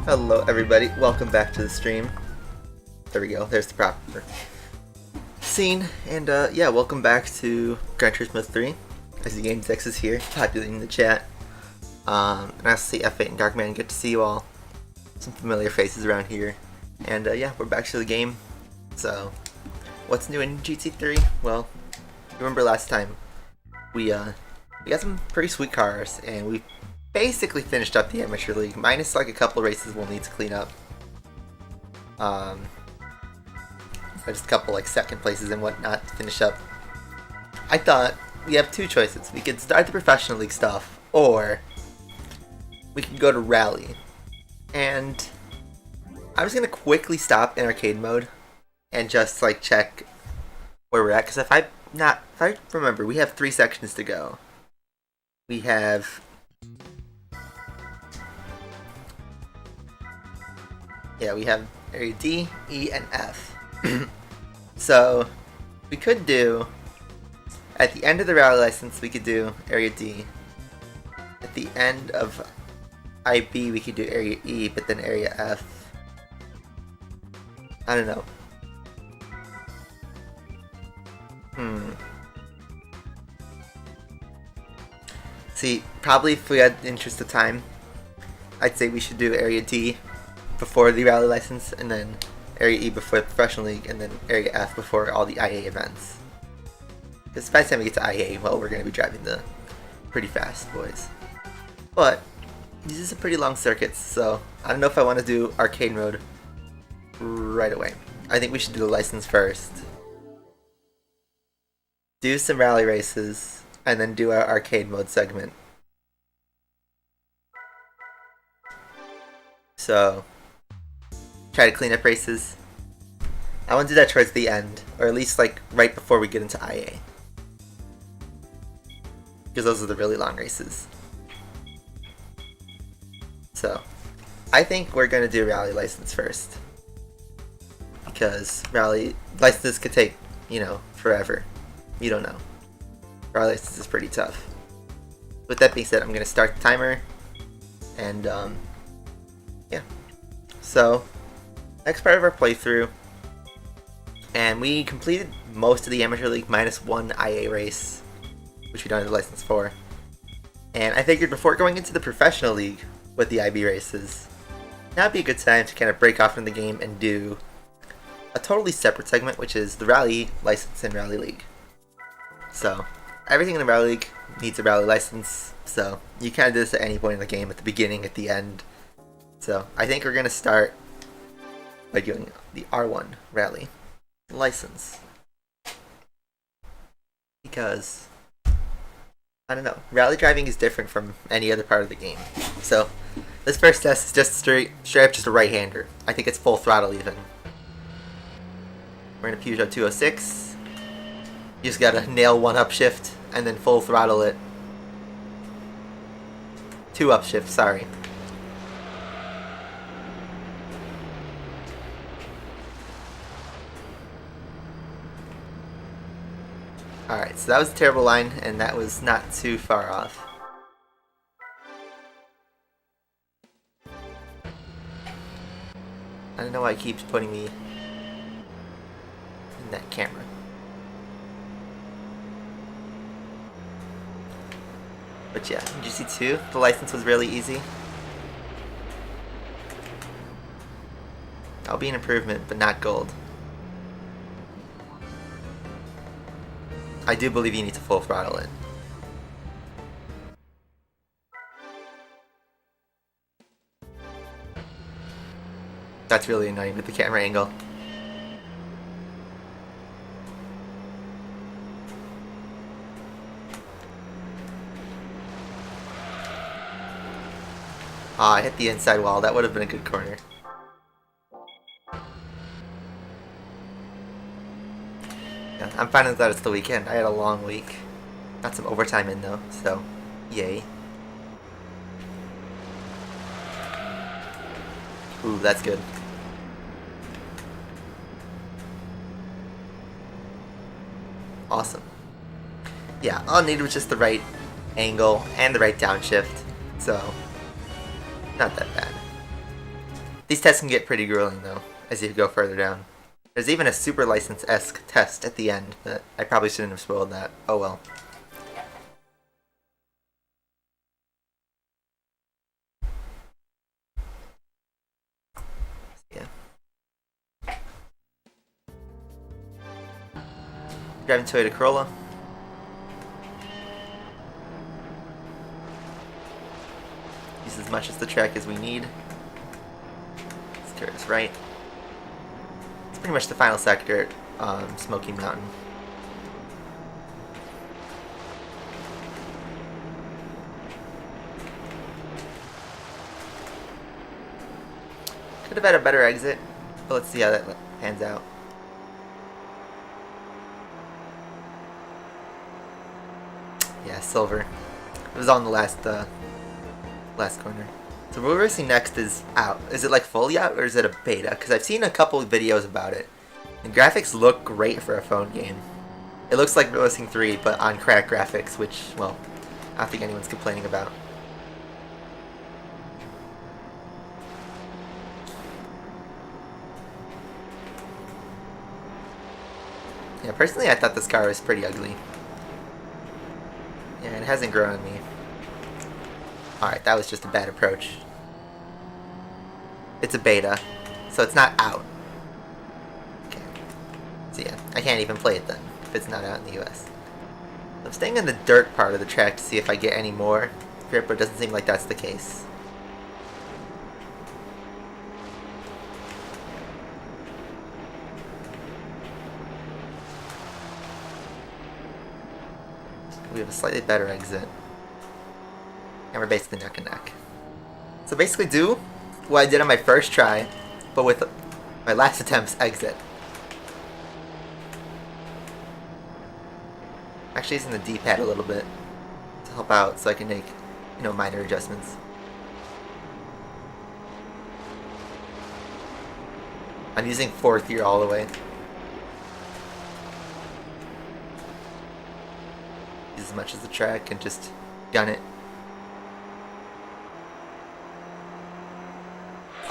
Hello everybody, welcome back to the stream. There we go, there's the proper scene. And yeah, welcome back to Gran Turismo 3. As the Games X is here, populating the chat. Nice to see F8 and Darkman, good to see you all. Some familiar faces around here. And yeah, we're back to the game. So, what's new in GT3? Well, remember last time we got some pretty sweet cars, and we basically finished up the Amateur League, minus like a couple races we'll need to clean up. Just a couple like second places and whatnot to finish up. I thought we have two choices. We could start the Professional League stuff, or we can go to Rally. And I'm just gonna quickly stop in arcade mode and just like check where we're at, because if I remember, we have 3 sections to go. We have we have area D, E, and F. So we could do, at the end of the rally license, we could do area D. At the end of IB, we could do area E, but then area F. I don't know. See, probably if we had the interest of time, I'd say we should do area D before the rally license, and then area E before the Professional League, and then area F before all the IA events. Because by the time we get to IA, well, we're going to be driving the pretty fast boys. But these are some pretty long circuits, so I don't know if I want to do arcade mode right away. I think we should do the license first, do some rally races, and then do our arcade mode segment. So, try to clean up races. I want to do that towards the end, or at least like right before we get into IA, because those are the really long races. So, I think we're going to do rally license first, because rally licenses could take, forever. You don't know. Rally license is pretty tough. With that being said, I'm going to start the timer, and yeah. So, next part of our playthrough, and we completed most of the Amateur League minus 1 IA race, which we don't have the license for. And I figured before going into the Professional League with the IB races, now would be a good time to kind of break off from the game and do a totally separate segment, which is the Rally license and Rally League. So, everything in the Rally League needs a Rally license, so you kind of do this at any point in the game, at the beginning, at the end. So, I think we're going to start by doing the R1 Rally license. Because, I don't know, rally driving is different from any other part of the game. So, this first test is just straight up just a right-hander. I think it's full throttle even. We're in a Peugeot 206. You just gotta nail 1 upshift and then full throttle it. 2 upshifts, sorry. Alright, so that was a terrible line, and that was not too far off. I don't know why it keeps putting me in that camera. But yeah, in GC2, the license was really easy. That'll be an improvement, but not gold. I do believe you need to full throttle it. That's really annoying with the camera angle. I hit the inside wall. That would have been a good corner. Yeah, I'm fine with that it's the weekend. I had a long week. Got some overtime in though, so yay. Ooh, that's good. Awesome. Yeah, all I needed was just the right angle and the right downshift, so not that bad. These tests can get pretty grueling though, as you go further down. There's even a super license-esque test at the end, but I probably shouldn't have spoiled that. Oh well. Yeah. Driving Toyota Corolla. Use as much as the track as we need. Let's turn this right. It's pretty much the final sector at Smoky Mountain. Could have had a better exit, but let's see how that pans out. Yeah, silver. It was on the last corner. So what we're seeing next is out. Is it like fully out or is it a beta? Because I've seen a couple of videos about it. The graphics look great for a phone game. It looks like Racing 3, but on cracked graphics, which, well, I don't think anyone's complaining about. Yeah, personally I thought this car was pretty ugly. Yeah, it hasn't grown on me. Alright, that was just a bad approach. It's a beta, so it's not out. Okay. So yeah, I can't even play it then, if it's not out in the US. I'm staying in the dirt part of the track to see if I get any more grip, but it doesn't seem like that's the case. We have a slightly better exit. And we're basically neck and neck. So basically do what I did on my first try, but with my last attempt's exit. Actually using the D-pad a little bit to help out so I can make, you know, minor adjustments. I'm using fourth gear all the way. Use as much as the track and just gun it.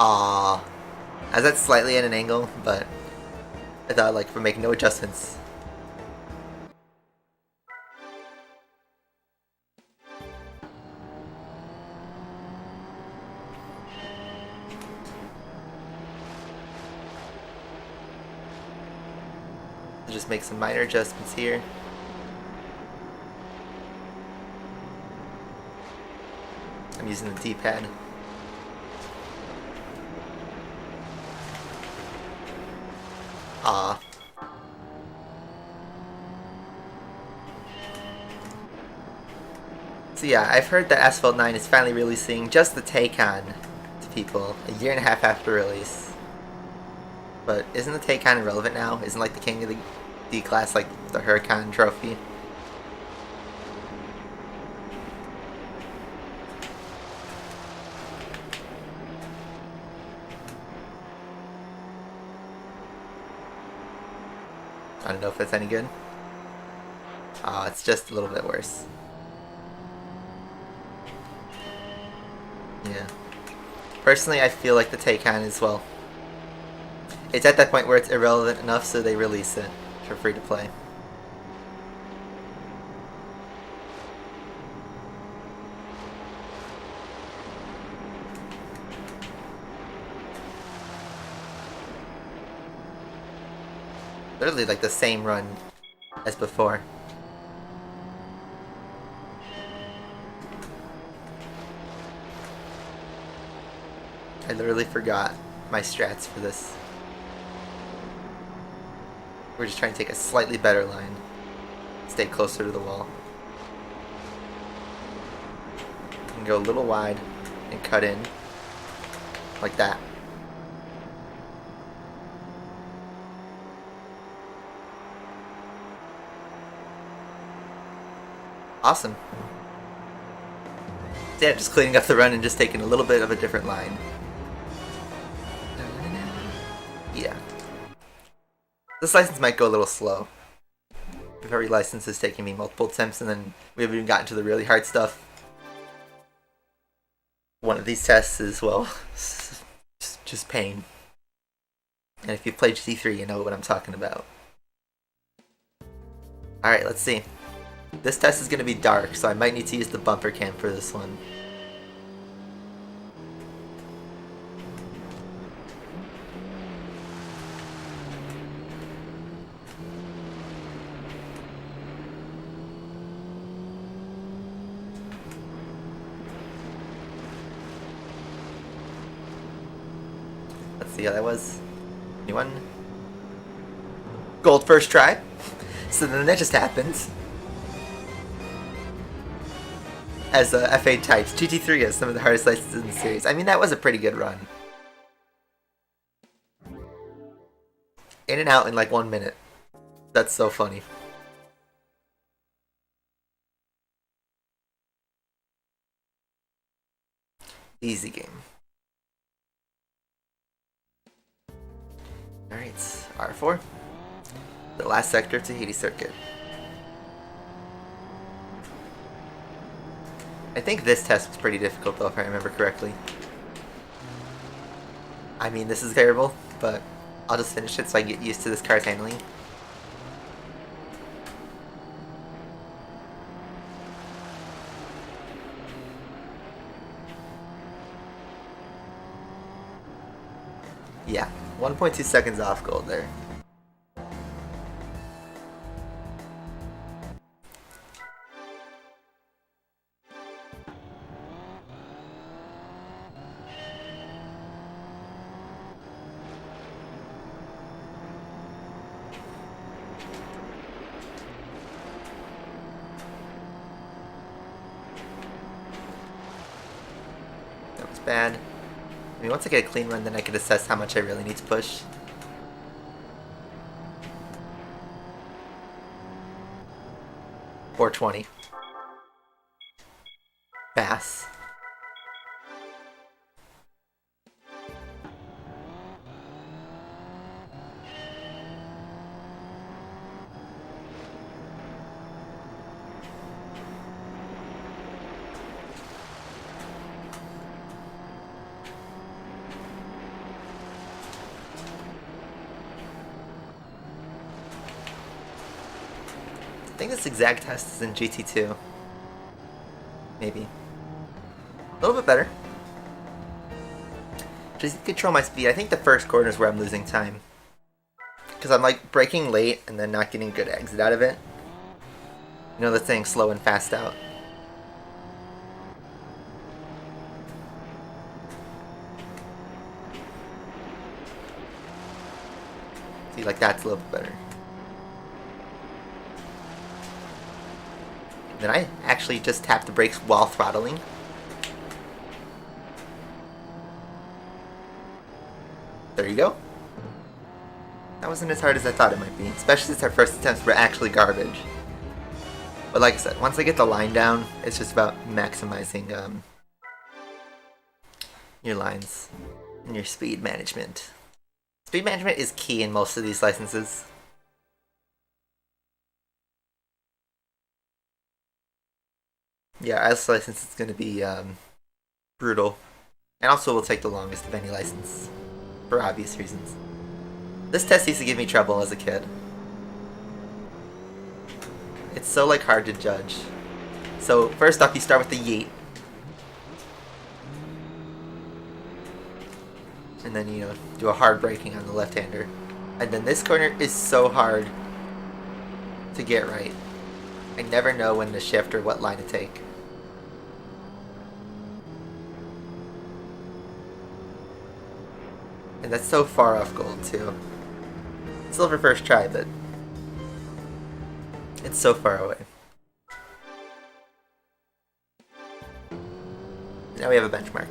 Ah, as that's slightly at an angle, but I thought like if we make no adjustments. I'll just make some minor adjustments here. I'm using the D-pad. Ah. So yeah, I've heard that Asphalt 9 is finally releasing just the Taycan to people a year and a half after release. But isn't the Taycan irrelevant now? Isn't like the king of the D-Class like the Huracan trophy? I don't know if that's any good. Oh, it's just a little bit worse. Yeah. Personally, I feel like the Taycan is, well, it's at that point where it's irrelevant enough so they release it for free to play. Literally like the same run as before. I literally forgot my strats for this. We're just trying to take a slightly better line. Stay closer to the wall. And go a little wide and cut in. Like that. Awesome. So yeah, just cleaning up the run and just taking a little bit of a different line. Yeah. This license might go a little slow. Every license is taking me multiple attempts and then we haven't even gotten to the really hard stuff. One of these tests is, well, just just pain. And if you play GT3, you know what I'm talking about. Alright, let's see. This test is going to be dark, so I might need to use the bumper cam for this one. Let's see how that was. Anyone? Gold first try. So then that just happened. As F8 types, GT3 has some of the hardest licenses in the series. I mean, that was a pretty good run. In and out in like 1 minute. That's so funny. Easy game. Alright, R4. The last sector of Tahiti Circuit. I think this test was pretty difficult though, if I remember correctly. I mean, this is terrible, but I'll just finish it so I get used to this car's handling. Yeah, 1.2 seconds off gold there. That was bad. I mean, once I get a clean run, then I can assess how much I really need to push. .420. Pass. I think this exact test is in GT2. Maybe. A little bit better. Just control my speed. I think the first corner is where I'm losing time. Because I'm like braking late and then not getting good exit out of it. You know the thing, slow and fast out. See, like that's a little bit better. Then I actually just tap the brakes while throttling. There you go. That wasn't as hard as I thought it might be, especially since our first attempts were actually garbage. But like I said, once I get the line down, it's just about maximizing your lines and your speed management. Speed management is key in most of these licenses. Yeah, this license is going to be brutal. And also will take the longest of any license. For obvious reasons. This test used to give me trouble as a kid. It's so like hard to judge. So first off, you start with the yeet. And then, you know, do a hard braking on the left-hander. And then this corner is so hard to get right. I never know when to shift or what line to take. And that's so far off gold too. Silver first try, but it's so far away. Now we have a benchmark.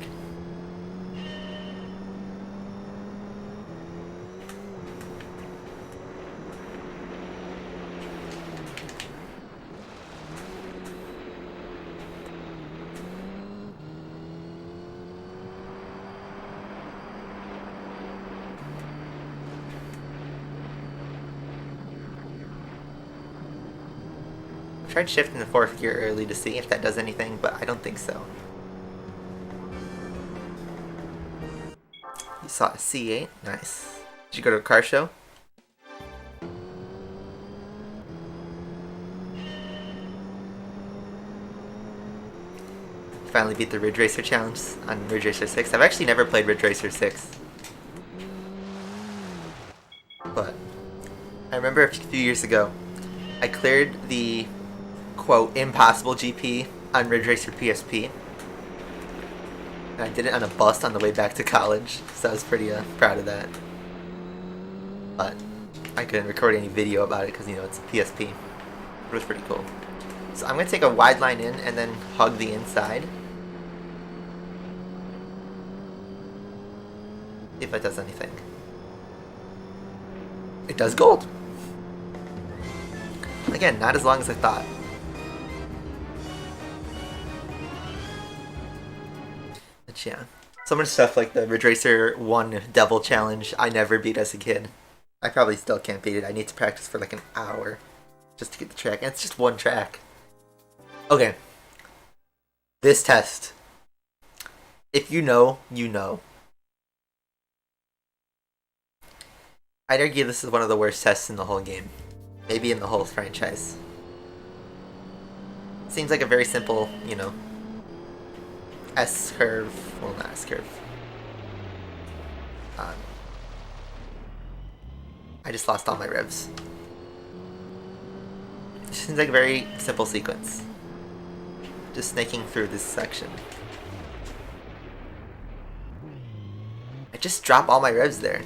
I tried shifting the fourth gear early to see if that does anything, but I don't think so. You Saw a C8. Nice. Did you go to a car show? Finally beat the Ridge Racer challenge on Ridge Racer 6. I've actually never played Ridge Racer 6. But I remember a few years ago, I cleared the, quote, impossible GP on Ridge Racer PSP. And I did it on a bus on the way back to college, so I was pretty proud of that. But I couldn't record any video about it because, you know, it's a PSP. It was pretty cool. So I'm going to take a wide line in and then hug the inside. See if that does anything. It does gold. Again, not as long as I thought. But yeah. So much stuff like the Ridge Racer 1 Devil Challenge I never beat as a kid. I probably still can't beat it. I need to practice for like an hour just to get the track. And it's just one track. Okay. This test. If you know, you know. I'd argue this is one of the worst tests in the whole game. Maybe in the whole franchise. Seems like a very simple, you know, S-curve. Well, not S-curve. I just lost all my revs. It seems like a very simple sequence. Just snaking through this section. I just drop all my revs there.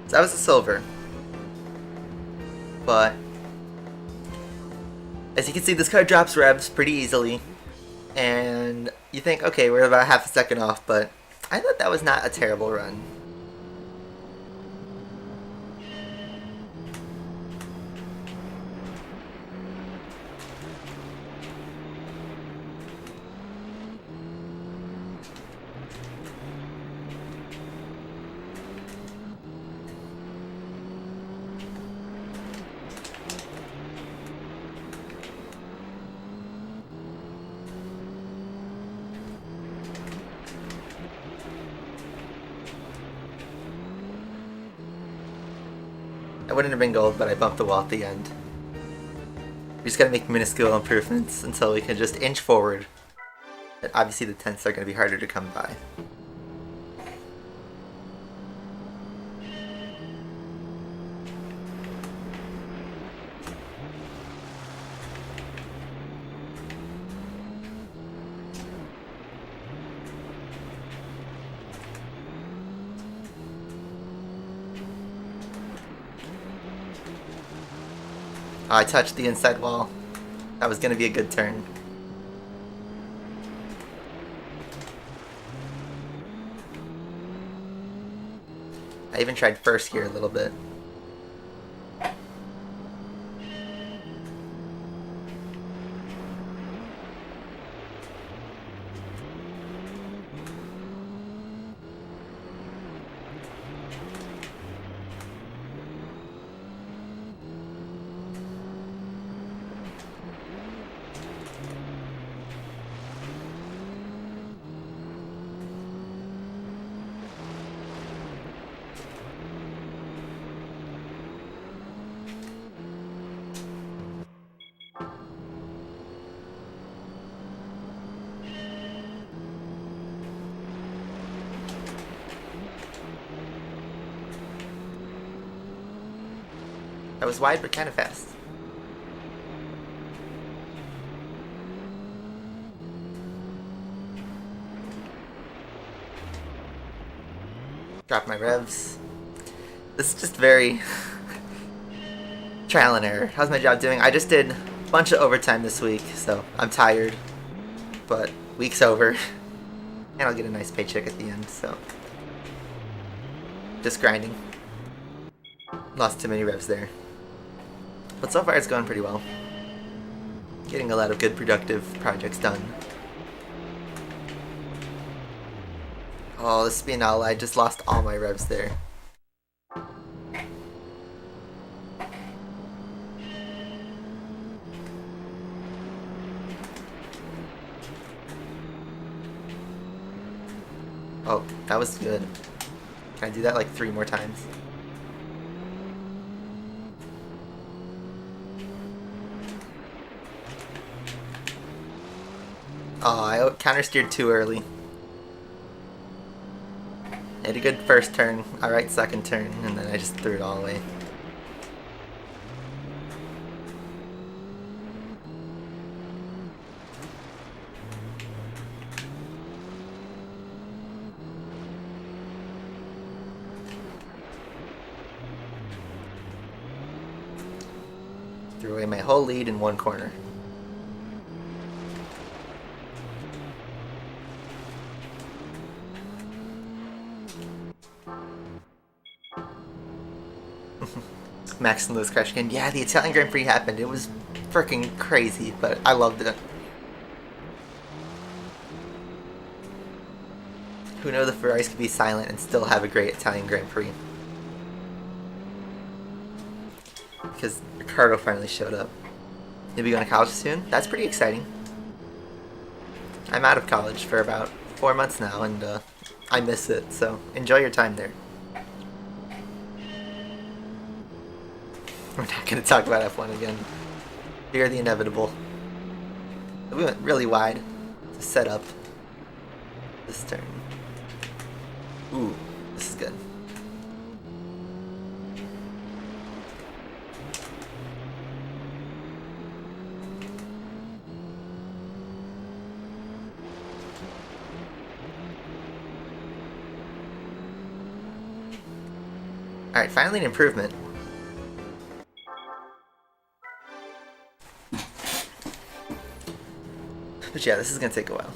So that was a silver. But as you can see, this car drops revs pretty easily. And you think, okay, we're about half a second off, but I thought that was not a terrible run. It wouldn't have been gold, but I bumped the wall at the end. We just gotta make minuscule improvements until we can just inch forward. But obviously the 10ths are gonna be harder to come by. Oh, I touched the inside wall. That was gonna be a good turn. I even tried first gear a little bit. That was wide, but kind of fast. Drop my revs. This is just very trial and error. How's my job doing? I just did a bunch of overtime this week, so I'm tired. But week's over. And I'll get a nice paycheck at the end, so. Just grinding. Lost too many revs there. But so far it's going pretty well. Getting a lot of good productive projects done. Oh, this Spinal, I just lost all my revs there. Oh, that was good. Can I do that like 3 more times? Oh, I countersteered too early. I had a good first turn, alright second turn, and then I just threw it all away. Threw away my whole lead in one corner. Max and Lewis crash again. Yeah, the Italian Grand Prix happened. It was freaking crazy, but I loved it. Who knew the Ferraris could be silent and still have a great Italian Grand Prix? Because Ricardo finally showed up. You'll be going to college soon? That's pretty exciting. I'm out of college for about 4 months now, and I miss it, so enjoy your time there. We're not going to talk about F1 again. Fear the inevitable. We went really wide to set up this turn. Ooh, this is good. Alright, finally an improvement. But yeah, this is gonna take a while.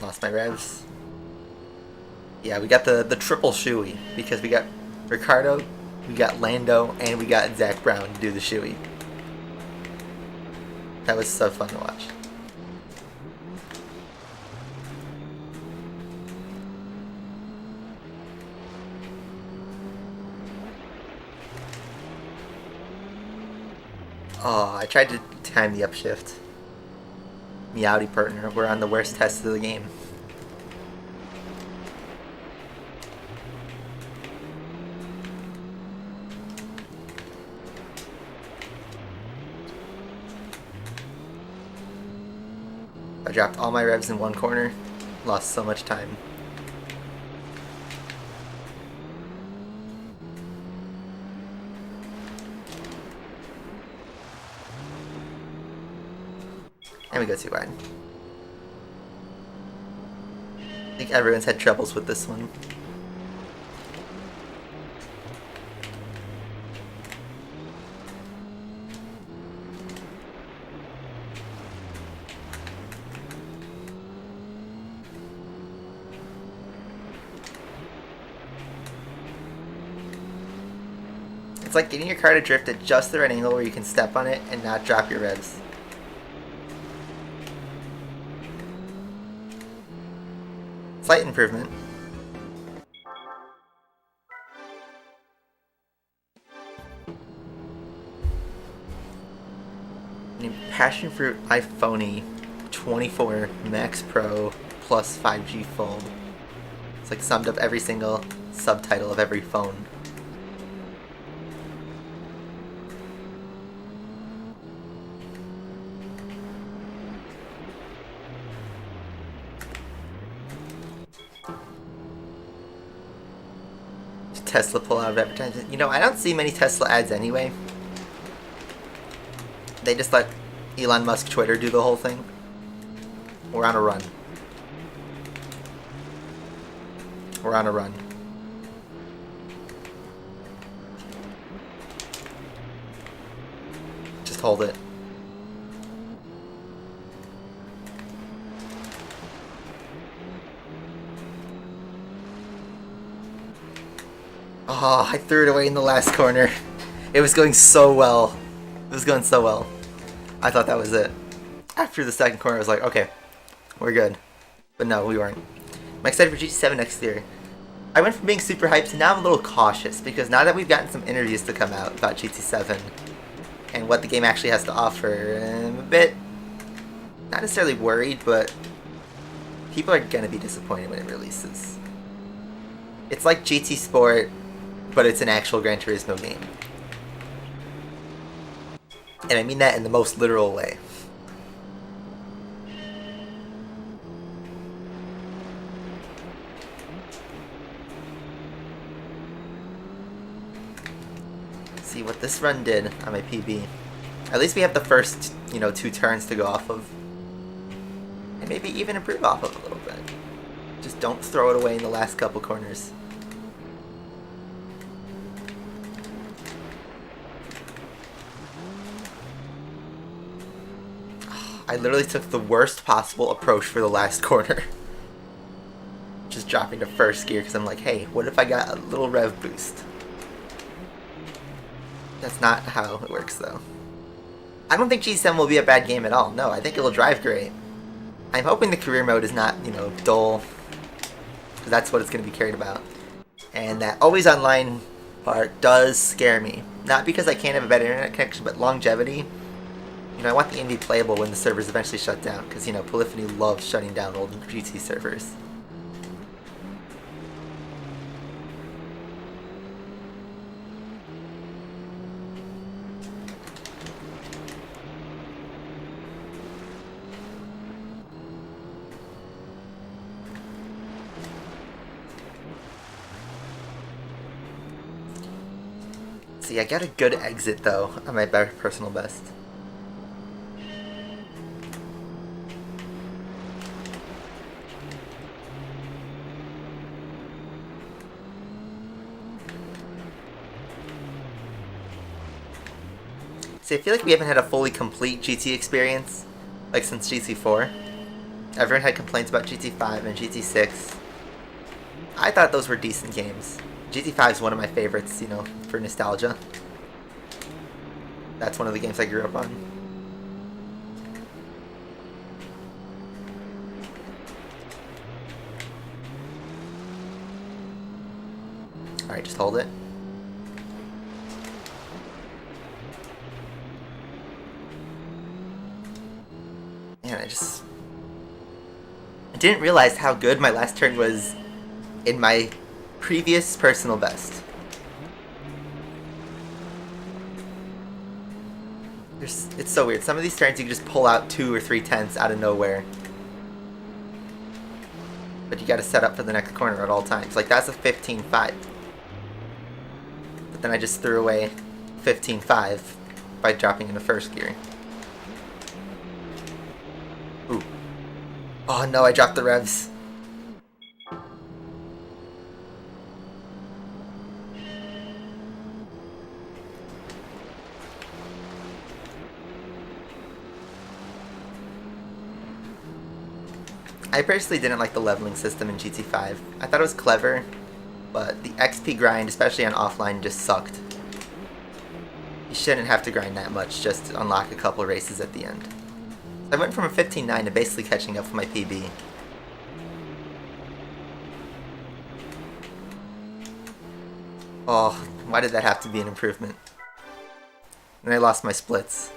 Lost my revs. Yeah, we got the triple shoey because we got Ricardo, we got Lando, and we got Zach Brown to do the shoey. That was so fun to watch. Oh, I tried to time the upshift. Meowdy partner, we're on the worst test of the game. I dropped all my revs in one corner, lost so much time. And we go too wide. I think everyone's had troubles with this one. It's like getting your car to drift at just the right angle where you can step on it and not drop your revs. Slight improvement. Passion Fruit iPhone 24 Max Pro plus 5G phone. It's like summed up every single subtitle of every phone. Tesla pull out of advertising. You know, I don't see many Tesla ads anyway. They just let Elon Musk Twitter do the whole thing. We're on a run. We're on a run. Just hold it. Oh, I threw it away in the last corner. It was going so well. It was going so well. I thought that was it. After the second corner, I was like, okay, we're good. But no, we weren't. I'm excited for GT7 next year. I went from being super hyped to now I'm a little cautious, because now that we've gotten some interviews to come out about GT7 and what the game actually has to offer, I'm a bit, not necessarily worried, but people are going to be disappointed when it releases. It's like GT Sport, but it's an actual Gran Turismo game. And I mean that in the most literal way. See what this run did on my PB. At least we have the first, 2 turns to go off of. And maybe even improve off of a little bit. Just don't throw it away in the last couple corners. I literally took the worst possible approach for the last corner. Just dropping to first gear because I'm like, hey, what if I got a little rev boost? That's not how it works though. I don't think G7 will be a bad game at all. No, I think it'll drive great. I'm hoping the career mode is not, dull. Because that's what it's going to be cared about. And that always online part does scare me. Not because I can't have a better internet connection, but longevity. I want the game to be playable when the servers eventually shut down, because, Polyphony loves shutting down old GT servers. See, I got a good exit, though, on my personal best. See, I feel like we haven't had a fully complete GT experience, like since GT4. Everyone had complaints about GT5 and GT6. I thought those were decent games. GT5 is one of my favorites, for nostalgia. That's one of the games I grew up on. Alright, just hold it. Man, I didn't realize how good my last turn was in my previous personal best. It's so weird. Some of these turns you can just pull out 2 or 3 tenths out of nowhere. But you gotta set up for the next corner at all times. Like, that's a 15.5. But then I just threw away 15.5 by dropping into first gear. Ooh. Oh no, I dropped the revs. I personally didn't like the leveling system in GT5. I thought it was clever, but the XP grind, especially on offline, just sucked. You shouldn't have to grind that much just to unlock a couple races at the end. I went from a 15.9 to basically catching up with my PB. Oh, why did that have to be an improvement? And I lost my splits.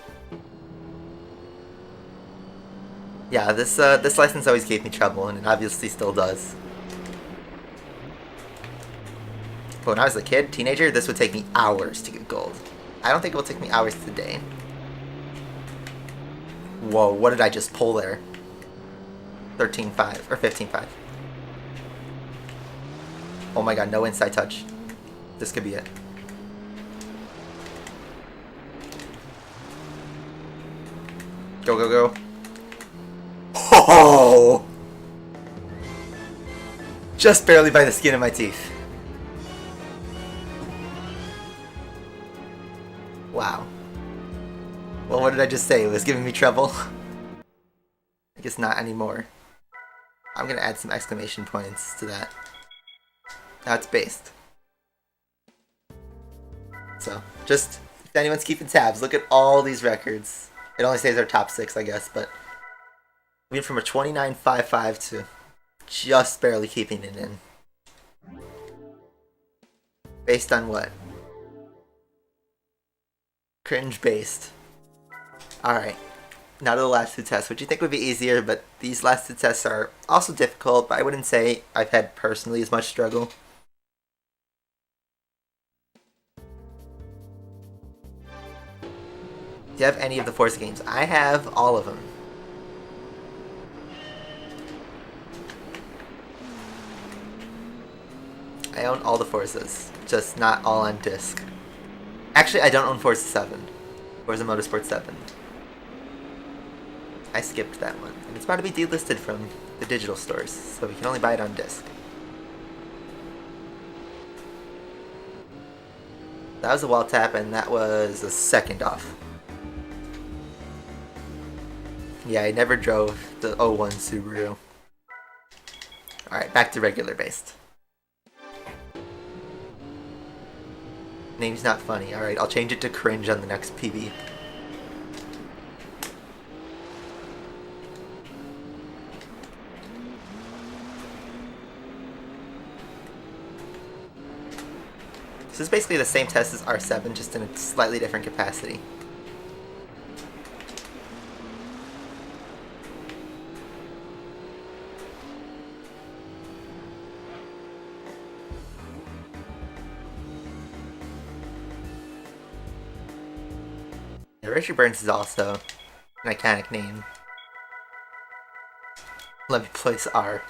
Yeah, this license always gave me trouble, and it obviously still does. But when I was a kid, teenager, this would take me hours to get gold. I don't think it will take me hours today. Whoa, what did I just pull there? 13.5, or 15.5. Oh my god, no inside touch. This could be it. Go, go, go. Oh! Just barely by the skin of my teeth. Wow. Well, what did I just say? It was giving me trouble? I guess not anymore. I'm gonna add some exclamation points to that. Now it's based. So, just, if anyone's keeping tabs, look at all these records. It only says our top 6, I guess, but we went from a 29.55 to just barely keeping it in. Based on what? Cringe based. Alright. Now to the last 2 tests, which you think would be easier, but these last 2 tests are also difficult, but I wouldn't say I've had personally as much struggle. Do you have any of the Forza games? I have all of them. I own all the Forzas, just not all on disc. Actually, I don't own Forza 7. Forza Motorsport 7. I skipped that one. And it's about to be delisted from the digital stores, so we can only buy it on disc. That was a wall tap, and that was a second off. Yeah, I never drove the 01 Subaru. Alright, back to regular based. Name's not funny. Alright, I'll change it to cringe on the next PB. This is basically the same test as R7, just in a slightly different capacity. Richard Burns is also an iconic name. Let me place R.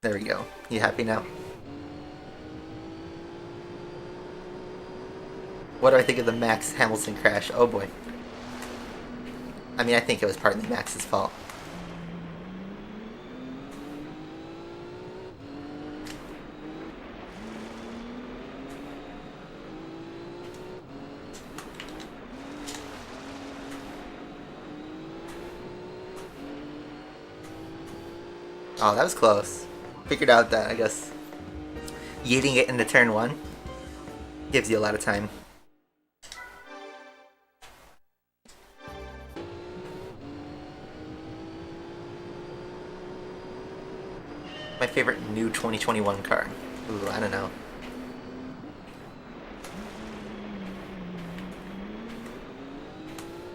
There we go. You happy now? What do I think of the Max Hamilton crash? Oh boy. I mean, I think it was partly Max's fault. Oh, that was close. Figured out that, I guess, yeeting it into turn 1 gives you a lot of time. My favorite new 2021 car. Ooh, I don't know.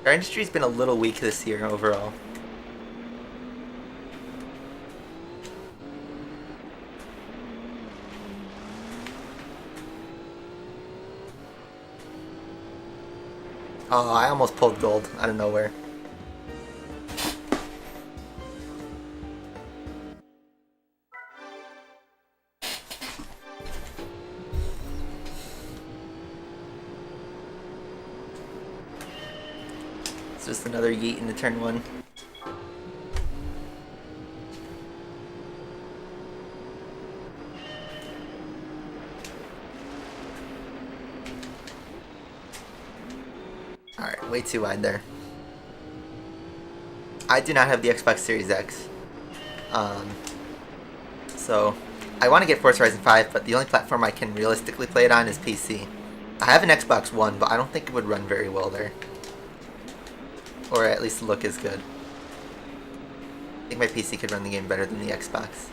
Our industry's been a little weak this year overall. Oh, I almost pulled gold out of nowhere. It's just another yeet into turn 1. Alright, way too wide there. I do not have the Xbox Series X. So, I want to get Forza Horizon 5, but the only platform I can realistically play it on is PC. I have an Xbox One, but I don't think it would run very well there. Or at least look as good. I think my PC could run the game better than the Xbox.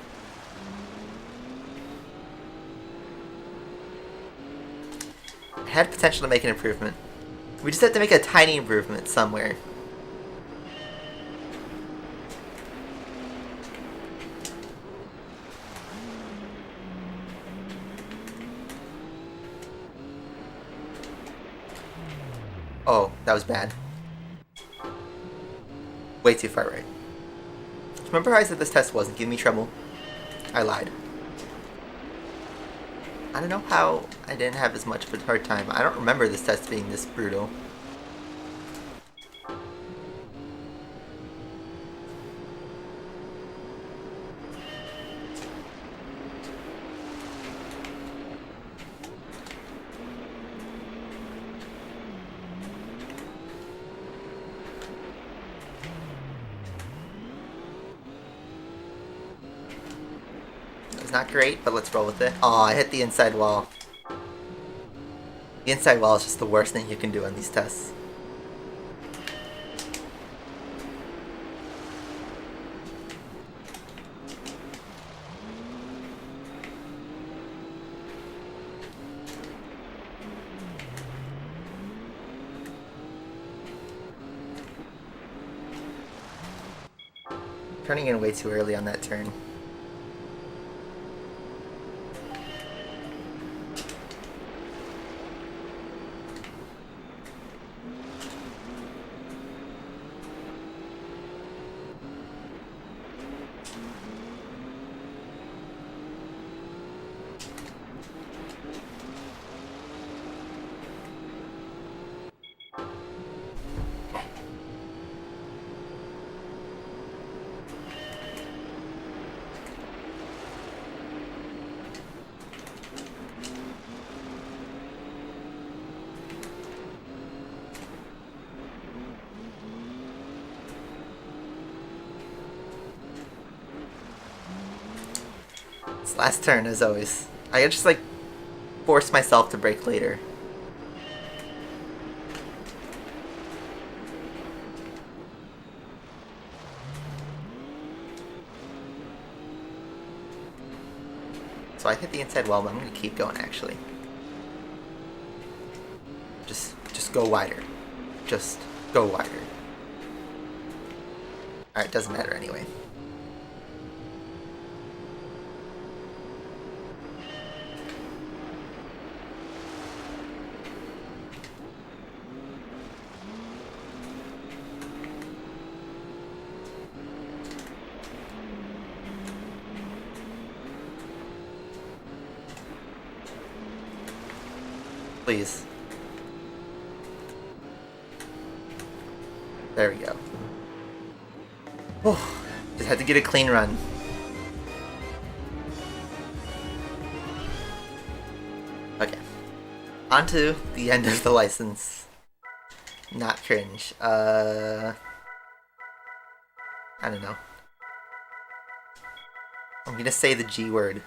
It had potential to make an improvement. We just have to make a tiny improvement somewhere. Oh, that was bad. Way too far right. Remember how I said this test wasn't giving me trouble? I lied. I don't know how I didn't have as much of a hard time. I don't remember this test being this brutal. is not great, but let's roll with it. Aw, I hit the inside wall. The inside wall is just the worst thing you can do on these tests. Turning in way too early on that turn. Last turn, as always. I just like force myself to brake later. So I hit the inside wall, but I'm gonna keep going actually. Just go wider. Just go wider. Alright, doesn't matter anyway. Please. There we go. Oh, just had to get a clean run. Okay. On to the end of the license. Not cringe. I don't know. I'm gonna say the G word.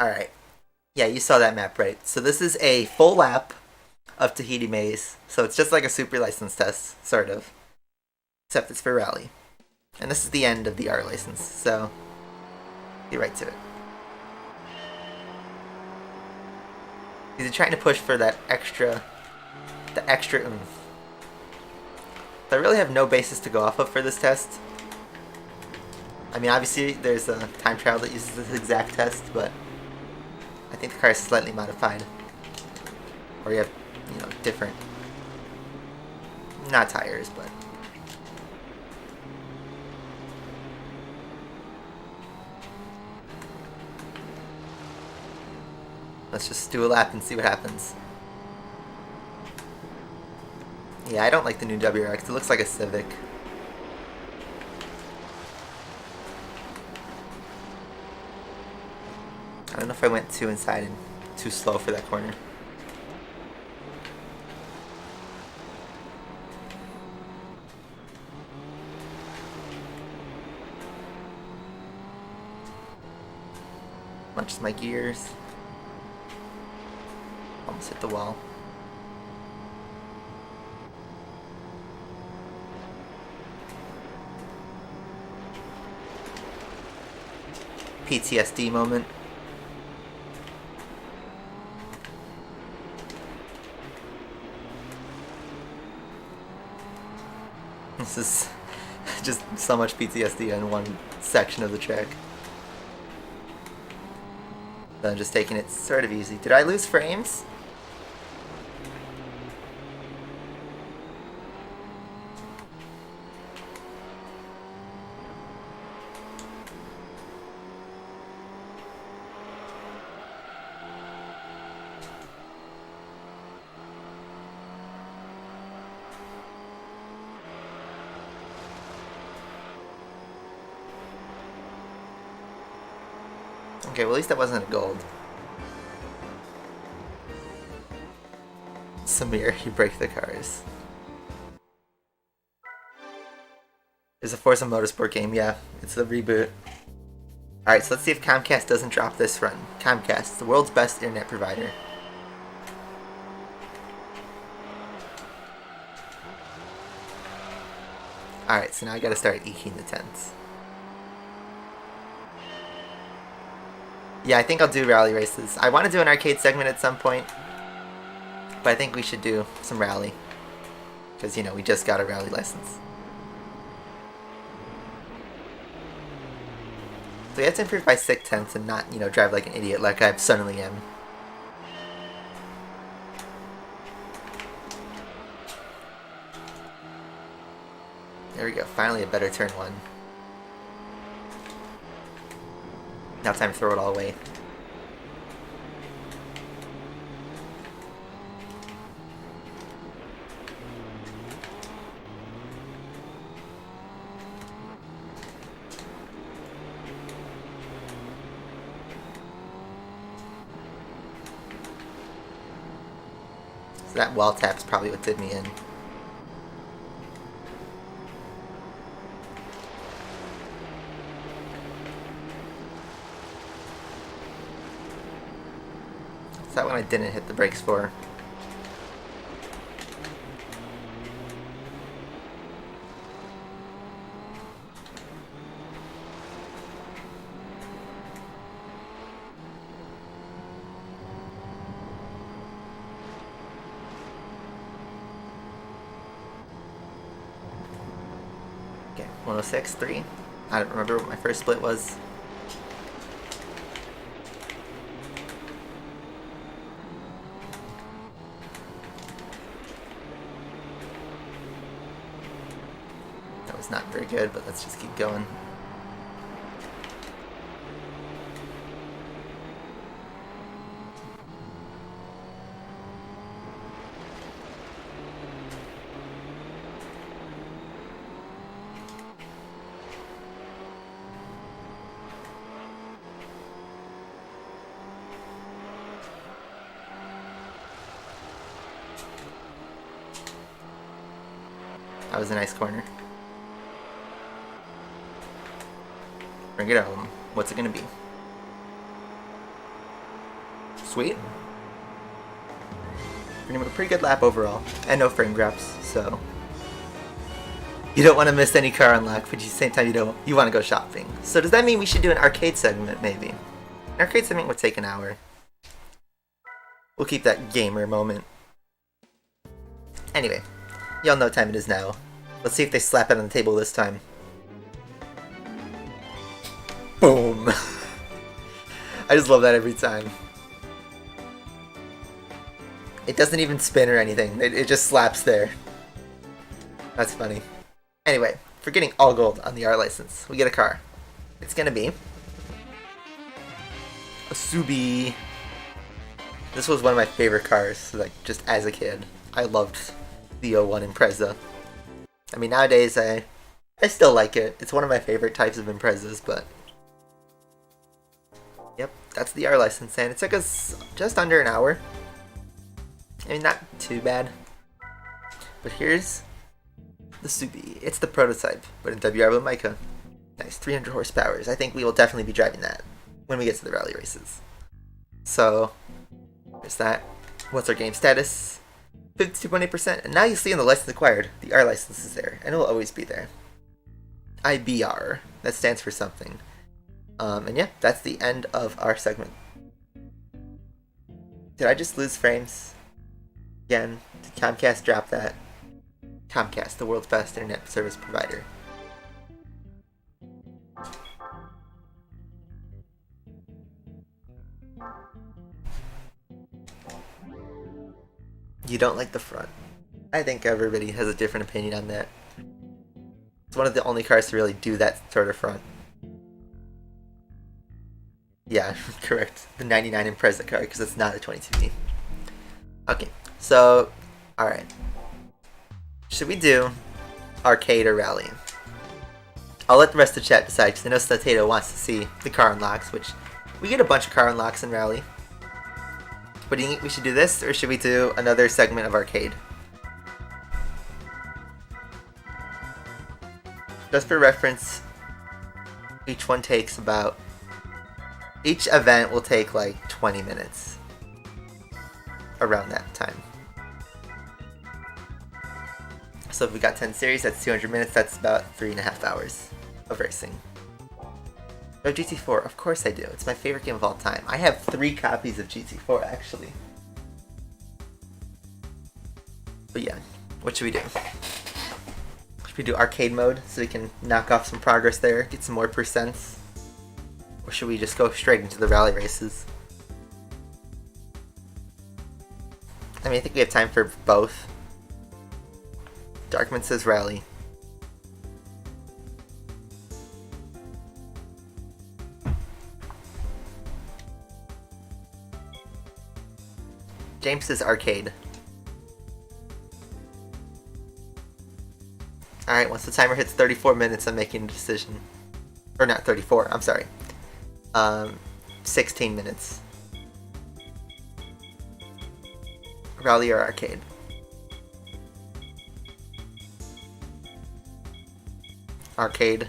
Alright. Yeah, you saw that map, right? So this is a full lap of Tahiti Maze. So it's just like a super license test, sort of. Except it's for rally. And this is the end of the R license, so get right to it. He's trying to push for that extra oomph. So I really have no basis to go off of for this test. I mean, obviously there's a time trial that uses this exact test, but I think the car is slightly modified. Or you have, you know, different, not tires, but let's just do a lap and see what happens. Yeah, I don't like the new WRX. It looks like a Civic. I don't know if I went too inside and too slow for that corner. Munches my gears. Almost hit the wall. PTSD moment. This is just so much PTSD in one section of the track. So I'm just taking it sort of easy. Did I lose frames? Okay, well at least that wasn't a gold. Samir, you break the cars. There's a Forza Motorsport game, yeah. It's the reboot. Alright, so let's see if Comcast doesn't drop this run. Comcast, the world's best internet provider. Alright, so now I gotta start eking the tents. Yeah, I think I'll do rally races. I want to do an arcade segment at some point, but I think we should do some rally. Because, you know, we just got a rally license. So we have to improve by 6 tenths and not, you know, drive like an idiot like I suddenly am. There we go, finally a better turn 1. Now time to throw it all away. So that wall tap's probably what did me in. Is that one I didn't hit the brakes for? Okay, 106.3. I don't remember what my first split was. Not very good, but let's just keep going. That was a nice corner. Bring it home. What's it gonna be? Sweet. A pretty good lap overall, and no frame drops, so you don't want to miss any car unlock, but at the same time you want to go shopping. So does that mean we should do an arcade segment, maybe? An arcade segment would take an hour. We'll keep that gamer moment. Anyway, y'all know what time it is now. Let's see if they slap it on the table this time. Boom! I just love that every time. It doesn't even spin or anything, it just slaps there. That's funny. Anyway, for getting all gold on the R license, we get a car. It's gonna be a Subi. This was one of my favorite cars, like, just as a kid. I loved the 01 Impreza. I mean, nowadays, I still like it. It's one of my favorite types of Imprezas, but yep, that's the R license, and it took us just under an hour. I mean, not too bad. But here's the Subi. It's the prototype, but in WR with Mica. Nice, 300 horsepower. I think we will definitely be driving that when we get to the rally races. So, there's that. What's our game status? 52.8%. And now you see in the license acquired, the R license is there, and it will always be there. IBR. That stands for something. And yeah, that's the end of our segment. Did I just lose frames? Again, did Comcast drop that? Comcast, the world's best internet service provider. You don't like the front. I think everybody has a different opinion on that. It's one of the only cars to really do that sort of front. Yeah, correct. The 99 Impreza car, because it's not a 22B. Okay, so, alright. Should we do arcade or rally? I'll let the rest of the chat decide, because I know Statato wants to see the car unlocks, which we get a bunch of car unlocks in rally. But do you think we should do this, or should we do another segment of arcade? Just for reference, each one takes about... Each event will take like 20 minutes. Around that time. So if we got 10 series, that's 200 minutes, that's about 3.5 hours of racing. Oh, GT4, of course I do. It's my favorite game of all time. I have 3 copies of GT4 actually. But yeah, what should we do? Should we do arcade mode so we can knock off some progress there, get some more percents? Or should we just go straight into the rally races? I mean, I think we have time for both. Darkman says rally. James says arcade. Alright, once the timer hits 34 minutes, I'm making a decision. Or not 34, I'm sorry. 16 minutes. Rally or arcade? Arcade.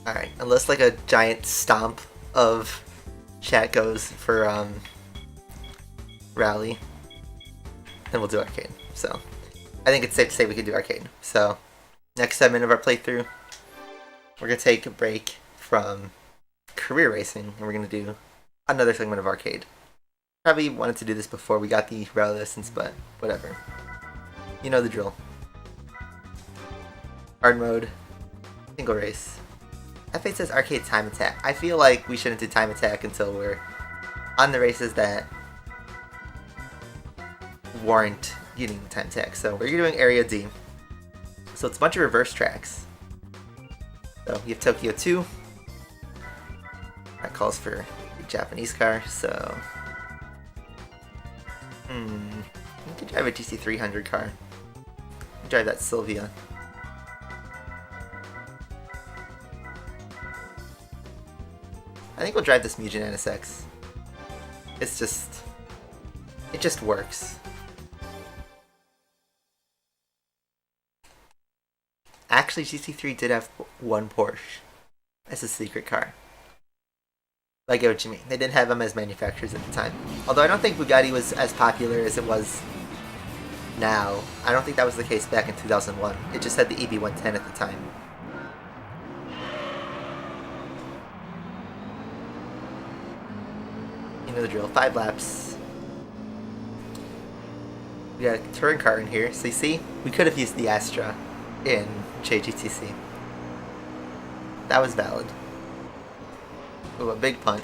Alright, unless like a giant stomp of chat goes for rally, then we'll do arcade. So I think it's safe to say we can do arcade. So next segment of our playthrough, we're gonna take a break from career racing and we're gonna do another segment of arcade. Probably wanted to do this before we got the rally license, but whatever. You know the drill. Hard mode, single race. F8 says arcade time attack. I feel like we shouldn't do time attack until we're on the races that warrant getting time attack. So we're doing Area D. So it's a bunch of reverse tracks. So you have Tokyo 2. That calls for a Japanese car, so... you could drive a GC300 car. Drive that Sylvia. I think we'll drive this Mugen NSX. It's just... it just works. Actually, GT3 did have one Porsche as a secret car. I get what you mean. They didn't have them as manufacturers at the time. Although I don't think Bugatti was as popular as it was now. I don't think that was the case back in 2001. It just had the EB110 at the time. You know the drill. 5 laps. We got a touring car in here. So you see, we could have used the Astra in JGTC. That was valid. Ooh, a big punt.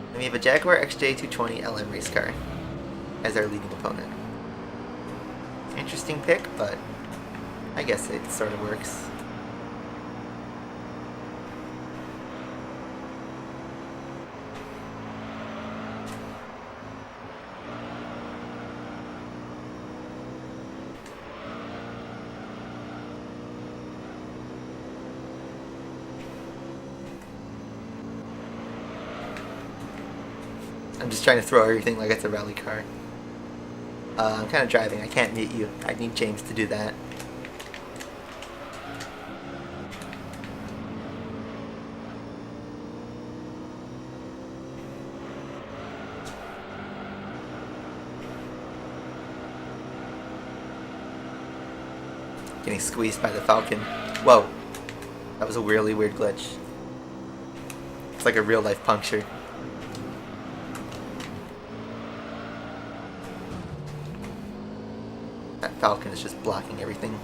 And we have a Jaguar XJ220 LM race car as our leading opponent. Interesting pick, but I guess it sort of works. I'm just trying to throw everything like it's a rally car. I'm kind of driving. I can't mute you. I need James to do that. Getting squeezed by the Falcon. Whoa. That was a really weird glitch. It's like a real life puncture. That Falcon is just blocking everything.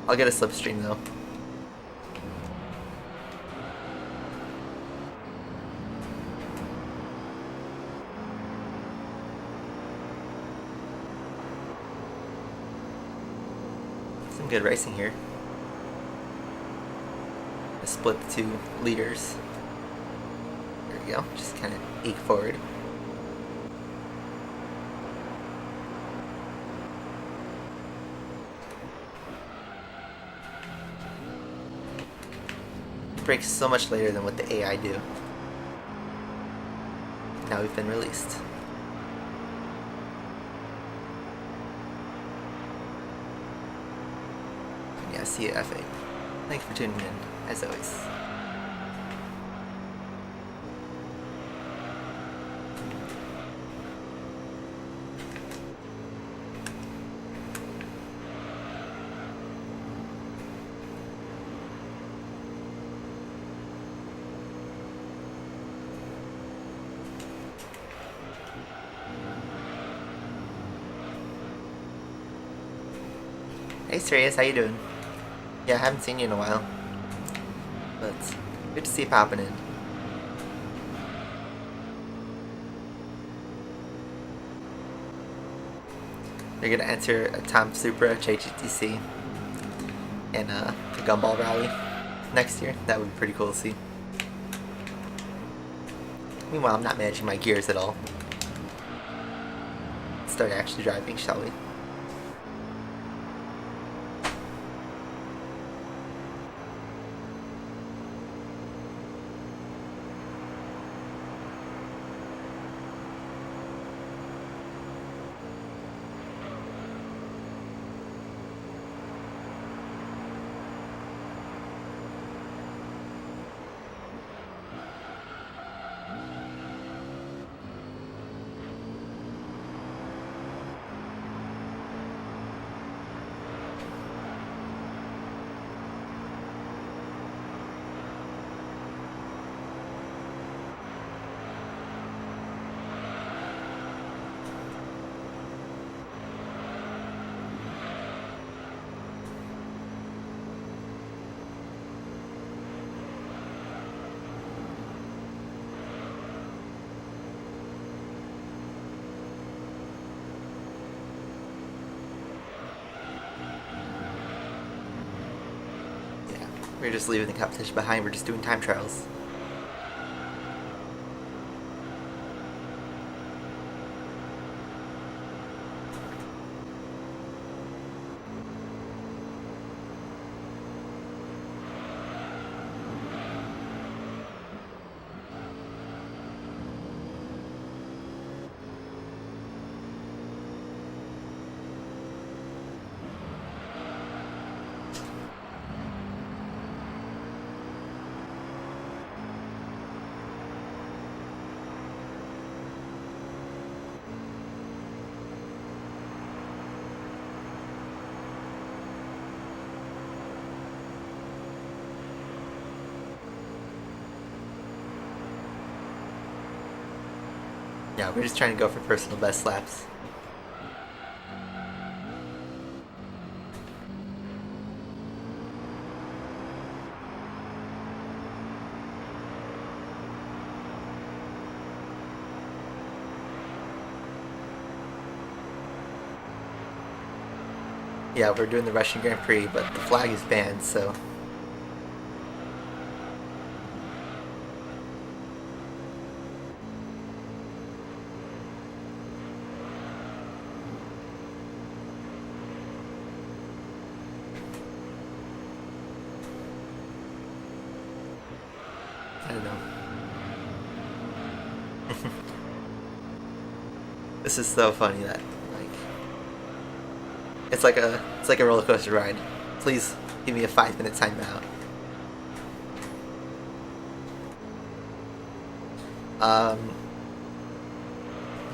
I'll get a slipstream though. Some good racing here. I split the 2 leaders. There we go. Just kind of eke forward. Brakes so much later than what the AI do. now we've been released. And yeah, see you F8. Thanks for tuning in, as always. Hey Sirius, how you doing? Yeah, I haven't seen you in a while. But good to see you popping in. You're gonna enter a Tom Supra JGTC and the Gumball Rally next year. That would be pretty cool to see. Meanwhile, I'm not managing my gears at all. Let's start actually driving, shall we? We're just leaving the competition behind, we're just doing time trials. Yeah, we're just trying to go for personal best laps. Yeah, we're doing the Russian Grand Prix, but the flag is banned, so... I don't know. This is so funny that, like, it's like a roller coaster ride. Please give me a 5-minute timeout.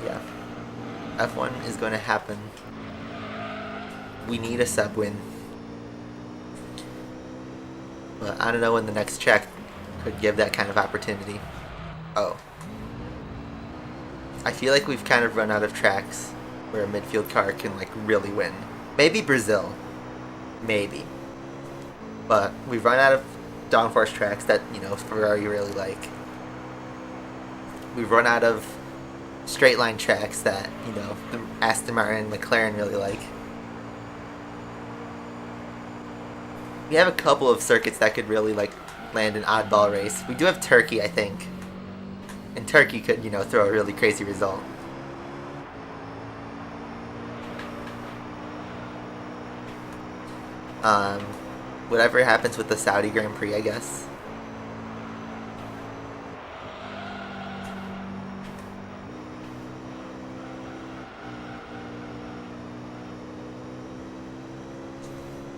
Yeah. F1 is going to happen. We need a sub win. But I don't know when the next track could give that kind of opportunity. Oh. I feel like we've kind of run out of tracks where a midfield car can, like, really win. Maybe Brazil. Maybe. But we've run out of downforce tracks that, you know, Ferrari really like. We've run out of straight line tracks that, you know, Aston Martin and McLaren really like. We have a couple of circuits that could really, like, land an oddball race. We do have Turkey, I think. And Turkey could, you know, throw a really crazy result. Whatever happens with the Saudi Grand Prix, I guess.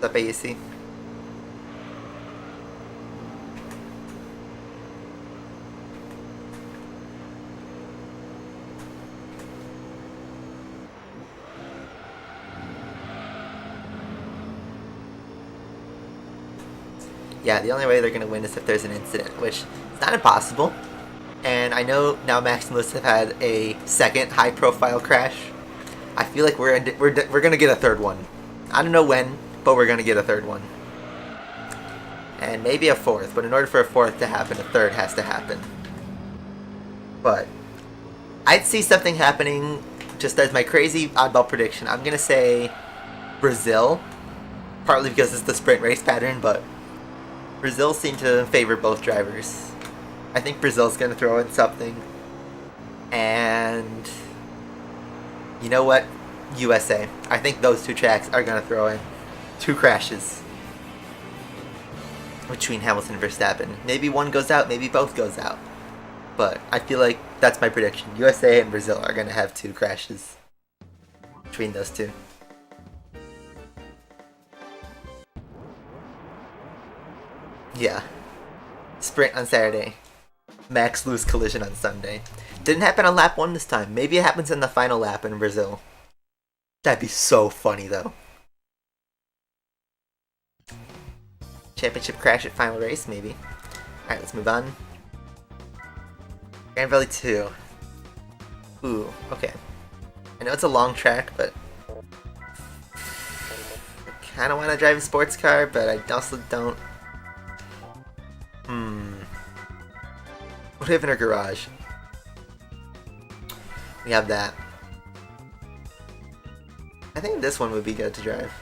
up AUC. Yeah, the only way they're going to win is if there's an incident, which is not impossible. And I know now Max and Lewis have had a second high-profile crash. I feel like we're going to get a third one. I don't know when, but we're going to get a third one. And maybe a fourth, but in order for a fourth to happen, a third has to happen. But I'd see something happening just as my crazy oddball prediction. I'm going to say Brazil, partly because it's the sprint race pattern, but Brazil seemed to favor both drivers. I think Brazil's going to throw in something. And you know what? USA. I think those two tracks are going to throw in 2 crashes between Hamilton and Verstappen. Maybe one goes out, maybe both goes out. But I feel like that's my prediction. USA and Brazil are going to have 2 crashes between those two. Yeah. Sprint on Saturday. Max Lewis collision on Sunday. Didn't happen on lap 1 this time. Maybe it happens in the final lap in Brazil. That'd be so funny though. Championship crash at final race, maybe. Alright, let's move on. Grand Valley 2. Ooh, okay. I know it's a long track, but I kind of want to drive a sports car, but I also don't. What do we have in our garage? We have that. I think this one would be good to drive.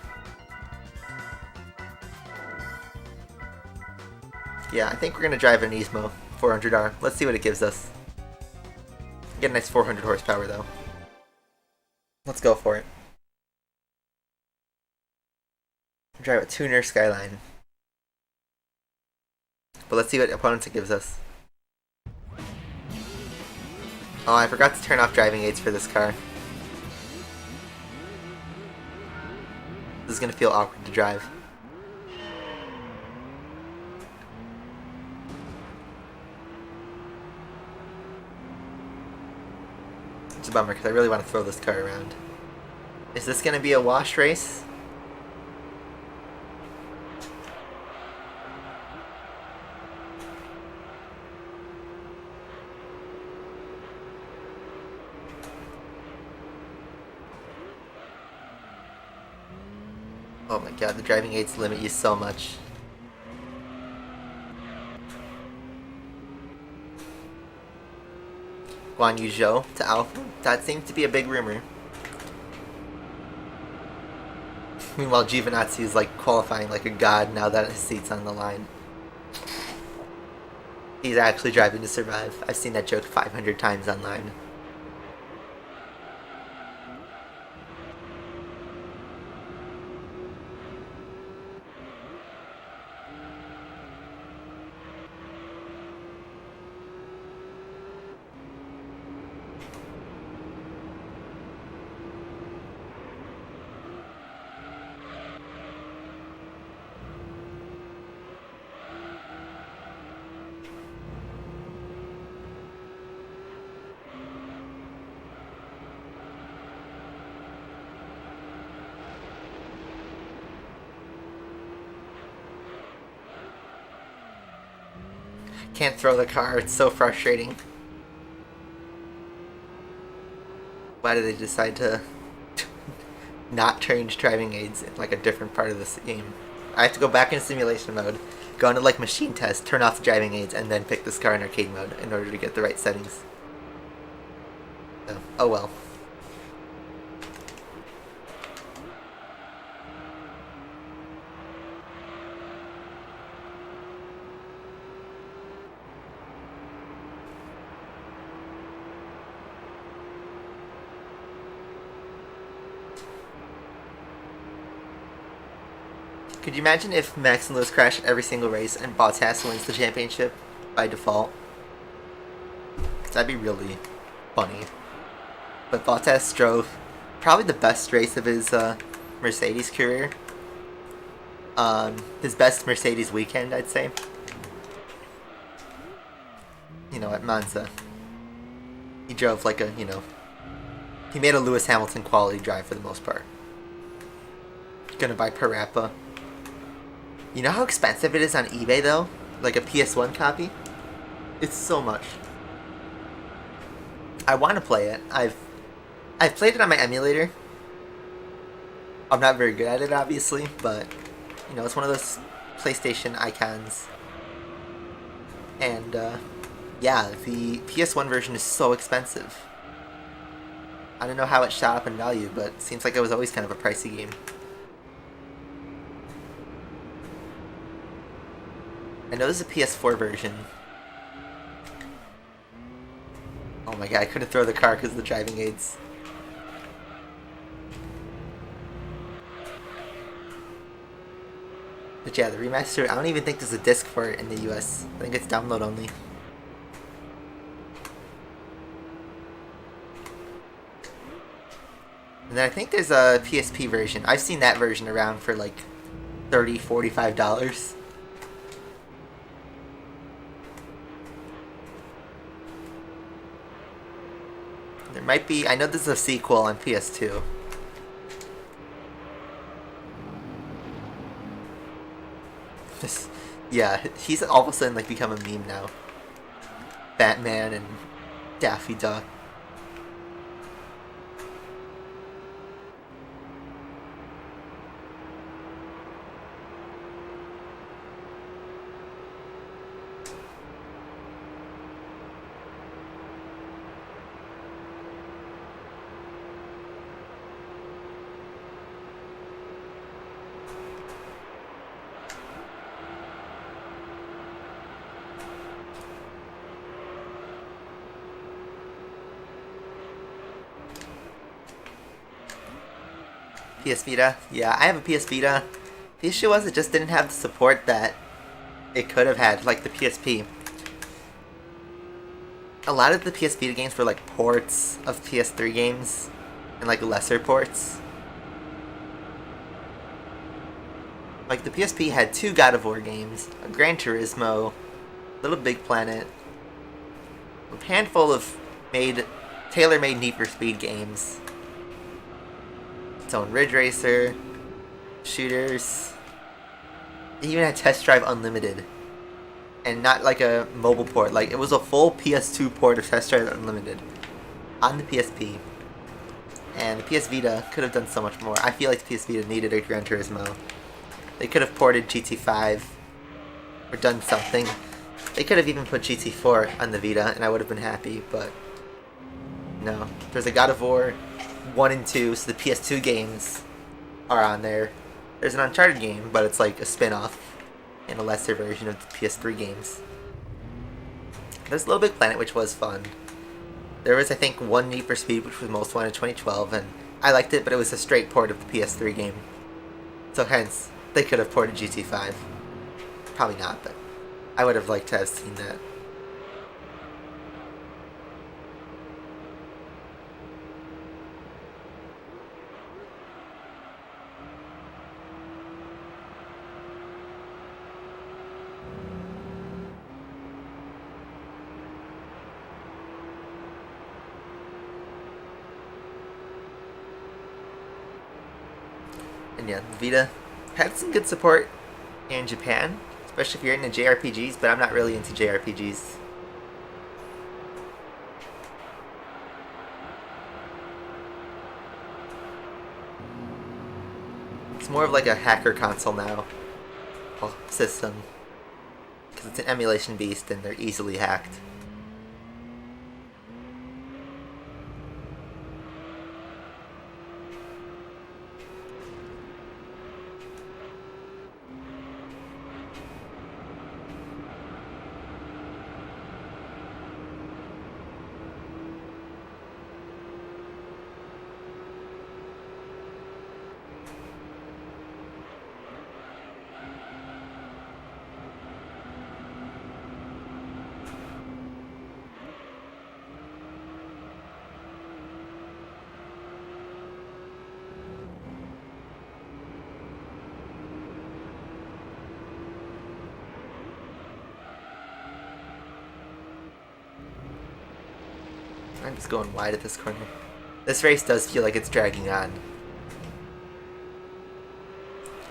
Yeah, I think we're gonna drive an Nismo 400R. Let's see what it gives us. Get a nice 400 horsepower though. Let's go for it. Drive a tuner Skyline. But let's see what opponents it gives us. Oh, I forgot to turn off driving aids for this car. This is gonna feel awkward to drive. It's a bummer because I really want to throw this car around. Is this gonna be a wash race? Oh my god, the driving aids limit you so much. Guan Yu Zhou to Alpha? That seems to be a big rumor. Meanwhile, Giovinazzi is like qualifying like a god now that his seat's on the line. He's actually driving to survive. I've seen that joke 500 times online. Can't throw the car, it's so frustrating. Why did they decide to not change driving aids in like a different part of this game? I have to go back in simulation mode, go into like machine test, turn off the driving aids, and then pick this car in arcade mode in order to get the right settings. Oh well. Could you imagine if Max and Lewis crash every single race and Bottas wins the championship by default? That'd be really funny. But Bottas drove probably the best race of his Mercedes career. his best Mercedes weekend, I'd say. You know, at Monza. He drove like a, you know, he made a Lewis Hamilton quality drive for the most part. Gonna buy Parappa. You know how expensive it is on eBay though? Like a PS1 copy? It's so much. I want to play it. I've played it on my emulator. I'm not very good at it, obviously, but you know, it's one of those PlayStation icons. And yeah, the PS1 version is so expensive. I don't know how it shot up in value, but it seems like it was always kind of a pricey game. I know there's a PS4 version. Oh my god, I couldn't throw the car because of the driving aids. But yeah, the remaster, I don't even think there's a disc for it in the US. I think it's download only. And then I think there's a PSP version. I've seen that version around for like $30, $45. There might be, I know this is a sequel on PS2. Yeah, he's all of a sudden like become a meme now. Batman and Daffy Duck. PS Vita? Yeah, I have a PS Vita. The issue was it just didn't have the support that it could have had, like the PSP. A lot of the PS Vita games were like ports of PS3 games, and like lesser ports. Like the PSP had 2 God of War games, a Gran Turismo, Little Big Planet, a handful of tailor-made Need for Speed games. Its own Ridge Racer, shooters. It even had Test Drive Unlimited. And not like a mobile port, like it was a full PS2 port of Test Drive Unlimited on the PSP. And the PS Vita could have done so much more. I feel like the PS Vita needed a Gran Turismo. They could have ported GT5 or done something. They could have even put GT4 on the Vita and I would have been happy, but no. There's a God of War 1 and 2, so the PS2 games are on there. There's an Uncharted game, but it's like a spin-off and a lesser version of the PS3 games. There's Little Big Planet, which was fun. There was, I think, one Need for Speed, which was most wanted in 2012, and I liked it, but it was a straight port of the PS3 game. So hence, they could have ported GT5. Probably not, but I would have liked to have seen that. And yeah, Vita had some good support in Japan, especially if you're into JRPGs, but I'm not really into JRPGs. It's more of like a hacker console now, system, because it's an emulation beast and they're easily hacked. I'm just going wide at this corner. This race does feel like it's dragging on.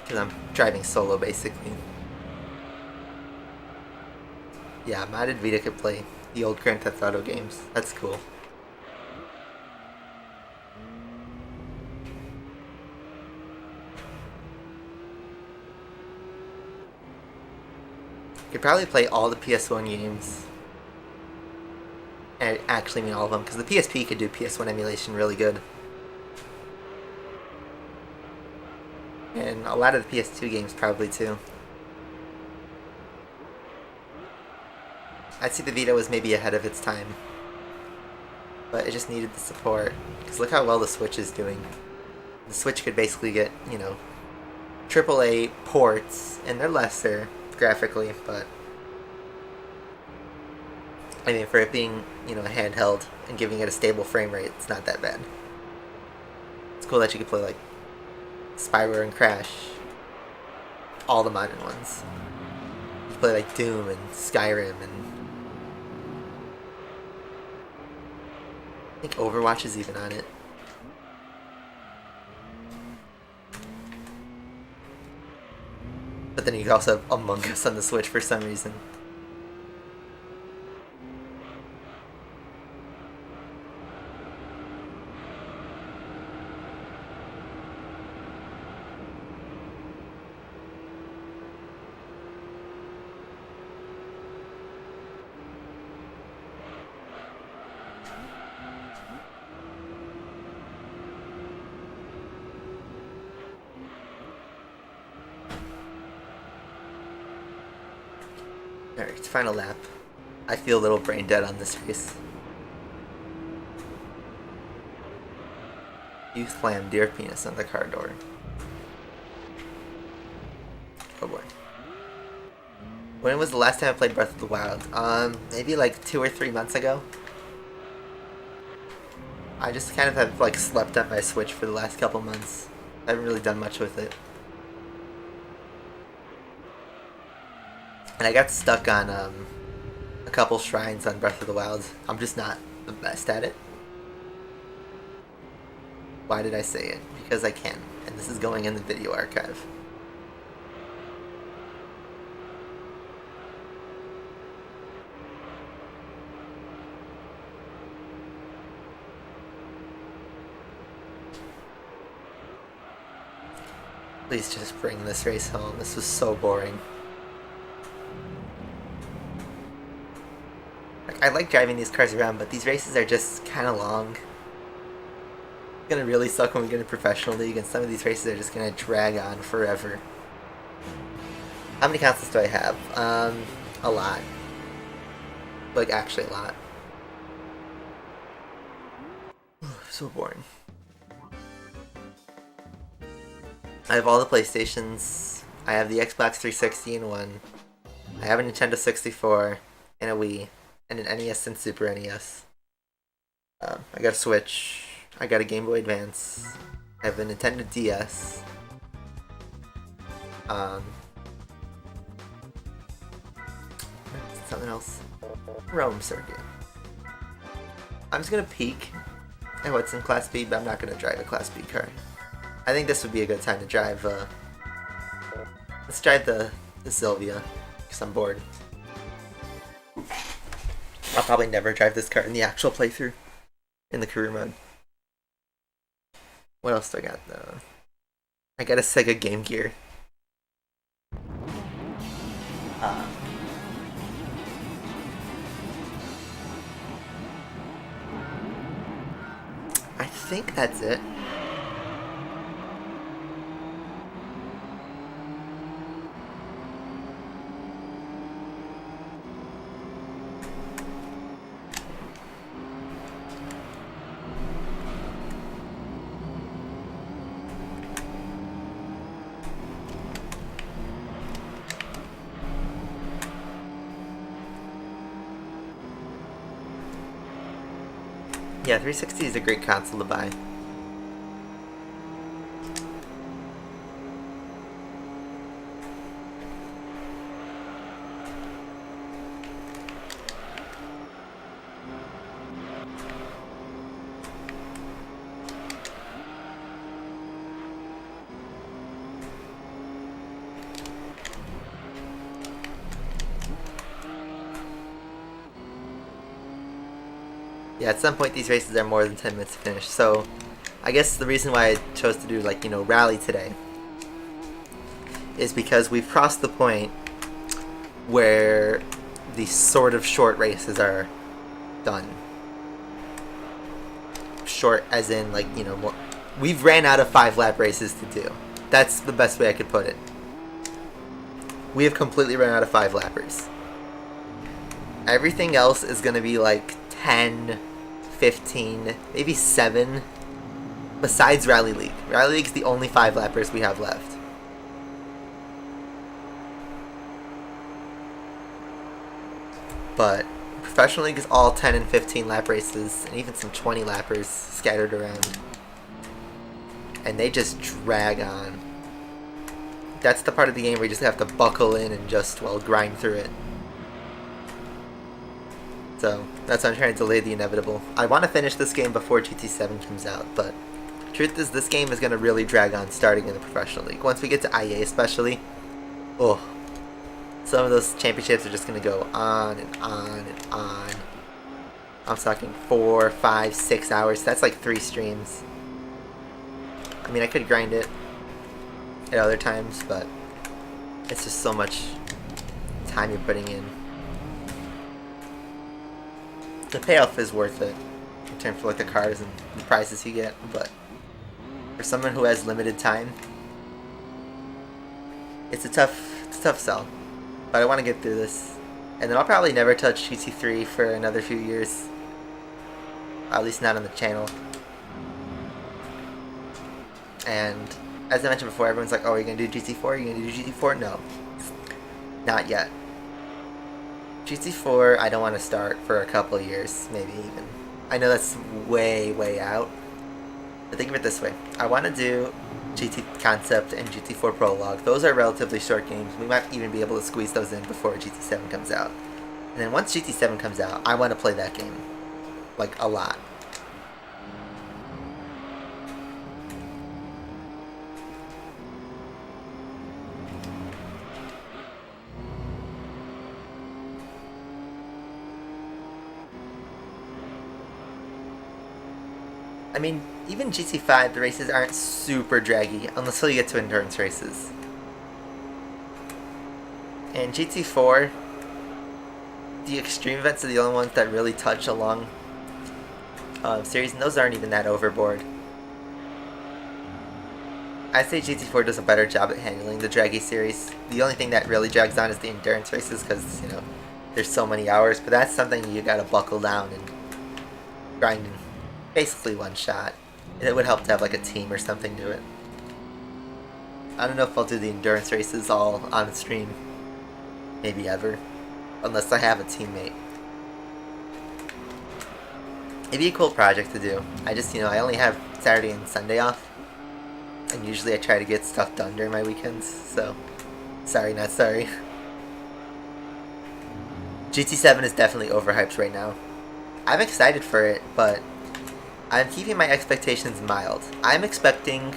Because I'm driving solo, basically. Yeah, modded Vita could play the old Grand Theft Auto games. That's cool. Could probably play all the PS1 games. And I actually mean all of them, because the PSP could do PS1 emulation really good. And a lot of the PS2 games probably too. I'd say the Vita was maybe ahead of its time. But it just needed the support. Because look how well the Switch is doing. The Switch could basically get, you know, AAA ports, and they're lesser graphically, but I mean, for it being, you know, a handheld and giving it a stable frame rate, it's not that bad. It's cool that you could play like Spyro and Crash, all the modern ones. You play like Doom and Skyrim, and I think Overwatch is even on it. But then you also have Among Us on the Switch for some reason. Alright, final lap. I feel a little brain dead on this race. You slammed your penis on the car door. Oh boy. When was the last time I played Breath of the Wild? Maybe like 2 or 3 months ago. I just kind of have like slept on my Switch for the last couple months. I haven't really done much with it. And I got stuck on a couple shrines on Breath of the Wild. I'm just not the best at it. Why did I say it? Because I can. And this is going in the video archive. Please just bring this race home. This was so boring. I like driving these cars around, but these races are just kind of long. It's gonna really suck when we get a professional league, and some of these races are just gonna drag on forever. How many consoles do I have? A lot. Like, actually a lot. So boring. I have all the PlayStations. I have the Xbox 360 in one. I have a Nintendo 64 and a Wii. And an NES and Super NES. I got a Switch. I got a Game Boy Advance. I have a Nintendo DS. Something else. Rome Circuit. I'm just gonna peek at what's in Class B, but I'm not gonna drive a Class B car. I think this would be a good time to drive. Let's drive the Sylvia, because I'm bored. I'll probably never drive this car in the actual playthrough, in the career mode. What else do I got though? I got a Sega Game Gear. I think that's it. Yeah, 360 is a great console to buy. Yeah, at some point these races are more than 10 minutes to finish, so I guess the reason why I chose to do, like, you know, rally today is because we've crossed the point where the sort of short races are done. Short as in, like, you know, more, we've ran out of 5-lap races to do. That's the best way I could put it. We have completely run out of 5-lappers. Everything else is going to be like 10, 15, maybe 7, besides Rally League. Rally League's the only 5-lappers we have left. But Professional League is all 10 and 15 lap races, and even some 20 lappers scattered around. And they just drag on. That's the part of the game where you just have to buckle in and just, well, grind through it. So, that's why I'm trying to delay the inevitable. I want to finish this game before GT7 comes out, but truth is this game is going to really drag on starting in the Professional League. Once we get to IA especially, oh, some of those championships are just going to go on and on and on. I'm talking 4, 5, 6 hours. That's like 3 streams. I mean, I could grind it at other times, but it's just so much time you're putting in. The payoff is worth it in terms of like the cars and the prizes you get, but for someone who has limited time, it's a tough sell. But I want to get through this, and then I'll probably never touch GT3 for another few years, at least not on the channel. And as I mentioned before, everyone's like, oh, are you going to do GT4? Are you going to do GT4? No. Not yet. GT4, I don't want to start for a couple of years, maybe even. I know that's way out. But think of it this way. I want to do GT Concept and GT4 Prologue. Those are relatively short games. We might even be able to squeeze those in before GT7 comes out. And then once GT7 comes out, I want to play that game. Like, a lot. I mean, even GT5, the races aren't super draggy until you get to endurance races. And GT4, the extreme events are the only ones that really touch a long series, and those aren't even that overboard. I'd say GT4 does a better job at handling the draggy series. The only thing that really drags on is the endurance races because, you know, there's so many hours, but that's something you gotta buckle down and grind in basically one shot. And it would help to have like a team or something do it. I don't know if I'll do the endurance races all on stream. Maybe ever. Unless I have a teammate. It'd be a cool project to do. I just, you know, I only have Saturday and Sunday off. And usually I try to get stuff done during my weekends. So, sorry, not sorry. GT7 is definitely overhyped right now. I'm excited for it, but I'm keeping my expectations mild. I'm expecting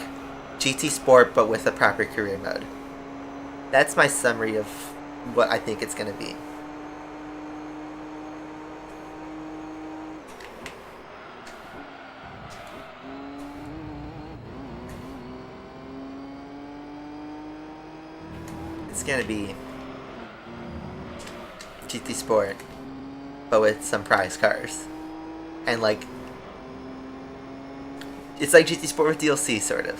GT Sport, but with a proper career mode. That's my summary of what I think it's going to be. It's going to be GT Sport, but with some prize cars. And like, it's like GT Sport with DLC, sort of.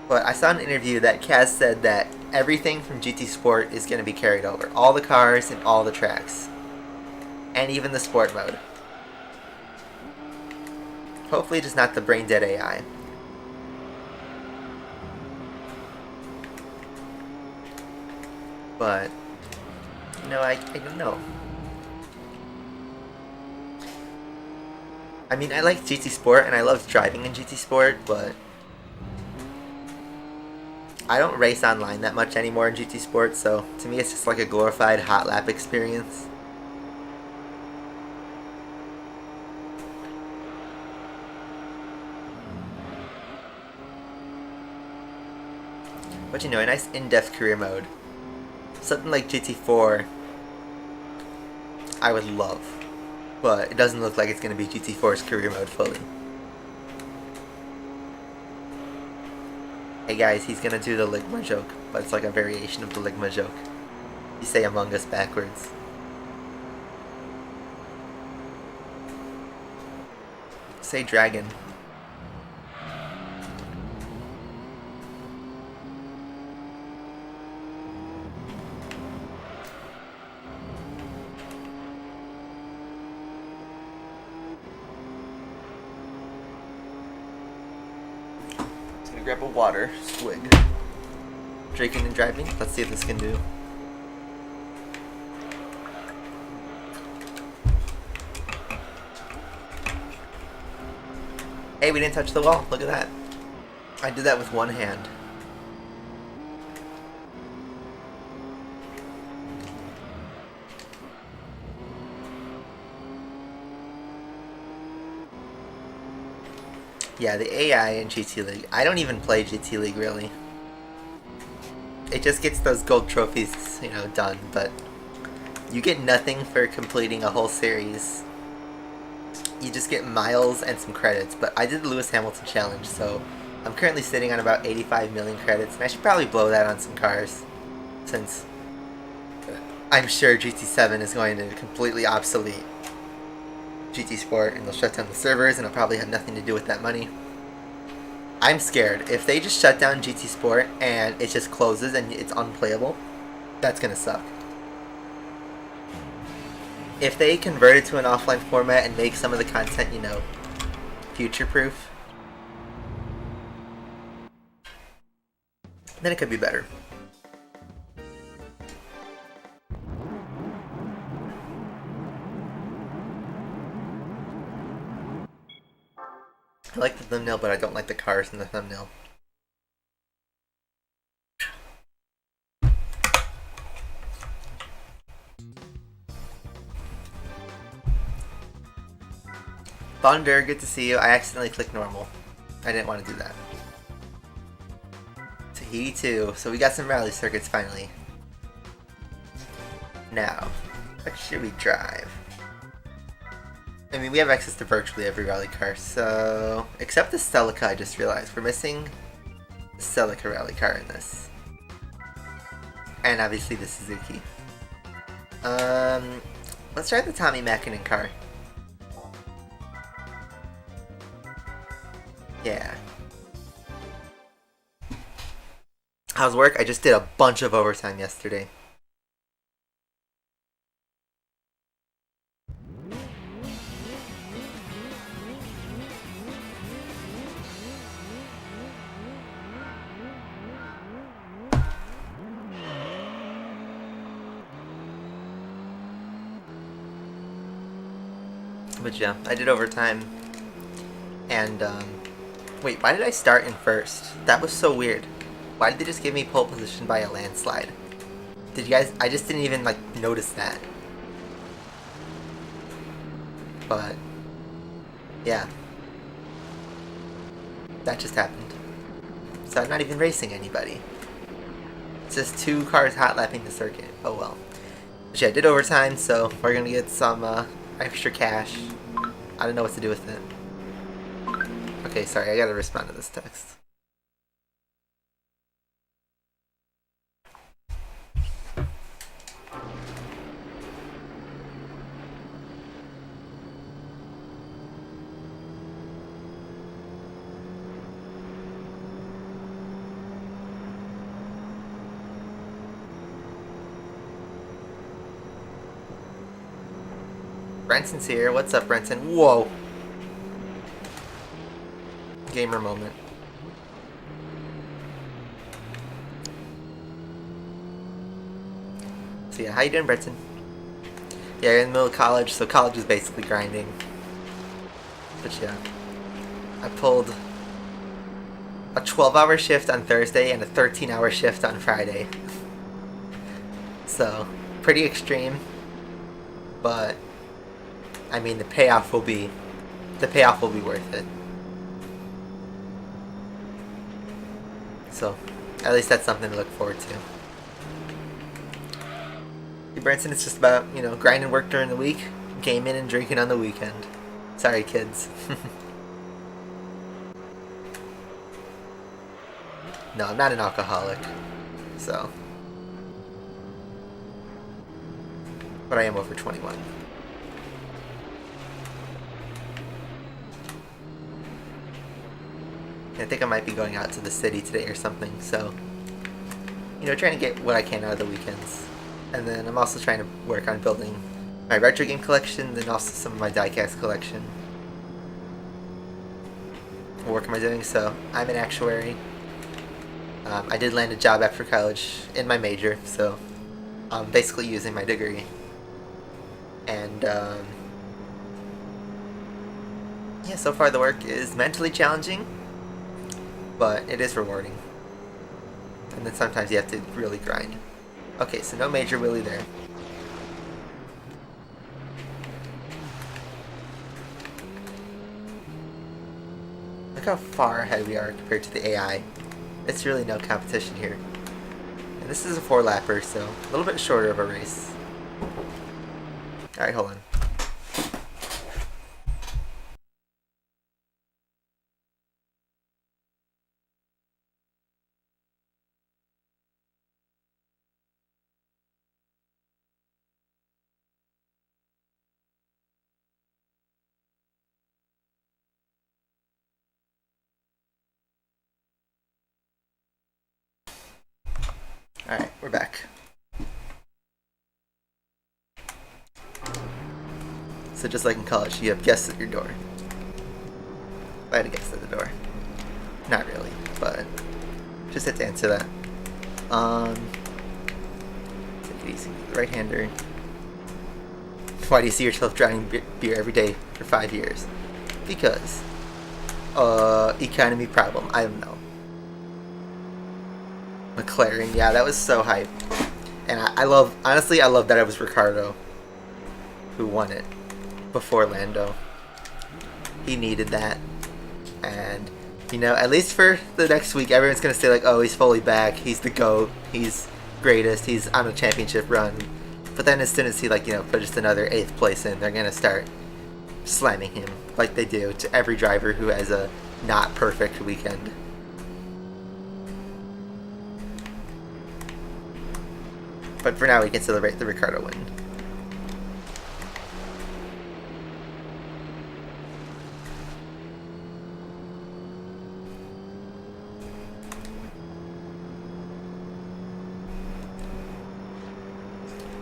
But I saw an interview that Kaz said that everything from GT Sport is going to be carried over. All the cars and all the tracks. And even the sport mode. Hopefully just not the brain dead AI. But, you know, I don't know. I mean, I like GT Sport and I love driving in GT Sport, but I don't race online that much anymore in GT Sport, so to me it's just like a glorified hot lap experience. But you know, a nice in-depth career mode. Something like GT4, I would love. but it doesn't look like it's going to be GT4's career mode fully. Hey guys, he's going to do the Ligma joke, but it's like a variation of the Ligma joke. You say Among Us backwards. Say dragon. Grab a water swig. Drinking and driving. Let's see what this can do. Hey, we didn't touch the wall. Look at that. I did that with one hand. Yeah, the AI in GT League. I don't even play GT League, really. It just gets those gold trophies, you know, done, but you get nothing for completing a whole series. You just get miles and some credits, but I did the Lewis Hamilton challenge, so I'm currently sitting on about 85 million credits, and I should probably blow that on some cars, since I'm sure GT7 is going to completely obsolete GT Sport, and they'll shut down the servers, and it'll probably have nothing to do with that money. I'm scared. If they just shut down GT Sport and it just closes and it's unplayable, that's gonna suck. If they convert it to an offline format and make some of the content, you know, future-proof, then it could be better. I like the thumbnail, but I don't like the cars in the thumbnail. Thunder, good to see you. I accidentally clicked normal. I didn't want to do that. Tahiti 2. So we got some rally circuits finally. Now, what should we drive? I mean, we have access to virtually every rally car, so... Except the Celica, I just realized. We're missing the Celica rally car in this. And obviously the Suzuki. Let's try the Tommy Mäkinen car. Yeah. How's work? I just did a bunch of overtime yesterday. But yeah, I did overtime, and wait, why did I start in first? That was so weird. Why did they just give me pole position by a landslide? Did you guys, I just didn't even like notice that. But yeah, that just happened. So I'm not even racing anybody. It's just 2 cars hot lapping the circuit. Oh well. But yeah, I did overtime, so we're gonna get some extra cash. I don't know what to do with it. Okay, sorry, I gotta respond to this text. Brenton's here. What's up, Brenton? Whoa! Gamer moment. So yeah, how you doing, Brenton? Yeah, you're in the middle of college, so college is basically grinding. But yeah, I pulled a 12-hour shift on Thursday and a 13-hour shift on Friday. So, pretty extreme, but I mean the payoff will be worth it. So, at least that's something to look forward to. Branson, it's just about, you know, grinding work during the week, gaming and drinking on the weekend. Sorry, kids. No, I'm not an alcoholic, so. But I am over 21. I think I might be going out to the city today or something, so, you know, trying to get what I can out of the weekends. And then I'm also trying to work on building my retro game collection, and also some of my diecast collection. What work am I doing? So, I'm an actuary. I did land a job after college in my major, so I'm basically using my degree. And, yeah, so far the work is mentally challenging, but it is rewarding. And then sometimes you have to really grind. Okay, so no major willy there. Look how far ahead we are compared to the AI. It's really no competition here. And this is a 4-lapper, so a little bit shorter of a race. Alright, hold on. Alright, we're back. So just like in college, you have guests at your door. I had a guest at the door. Not really, but just had to answer that. Take it easy. The right-hander. Why do you see yourself driving beer every day for 5 years? Because, economy problem. I don't know. McLaren, yeah, that was so hype. And honestly, I love that it was Ricardo who won it before Lando. He needed that. And, you know, at least for the next week, everyone's going to say, like, oh, he's fully back, he's the GOAT, he's greatest, he's on a championship run. But then as soon as he, like, you know, put just another 8th place in, they're going to start slamming him like they do to every driver who has a not perfect weekend. But for now, we can celebrate the Ricardo win.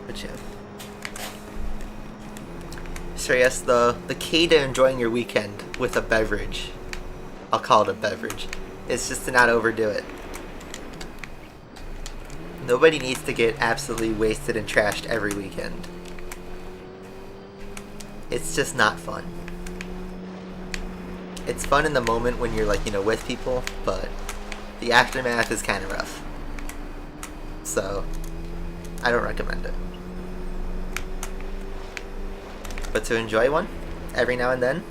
But yeah. So yes, the key to enjoying your weekend with a beverage, I'll call it a beverage, is just to not overdo it. Nobody needs to get absolutely wasted and trashed every weekend. It's just not fun. It's fun in the moment when you're, like, you know, with people, but the aftermath is kind of rough. So, I don't recommend it. But to enjoy one, every now and then,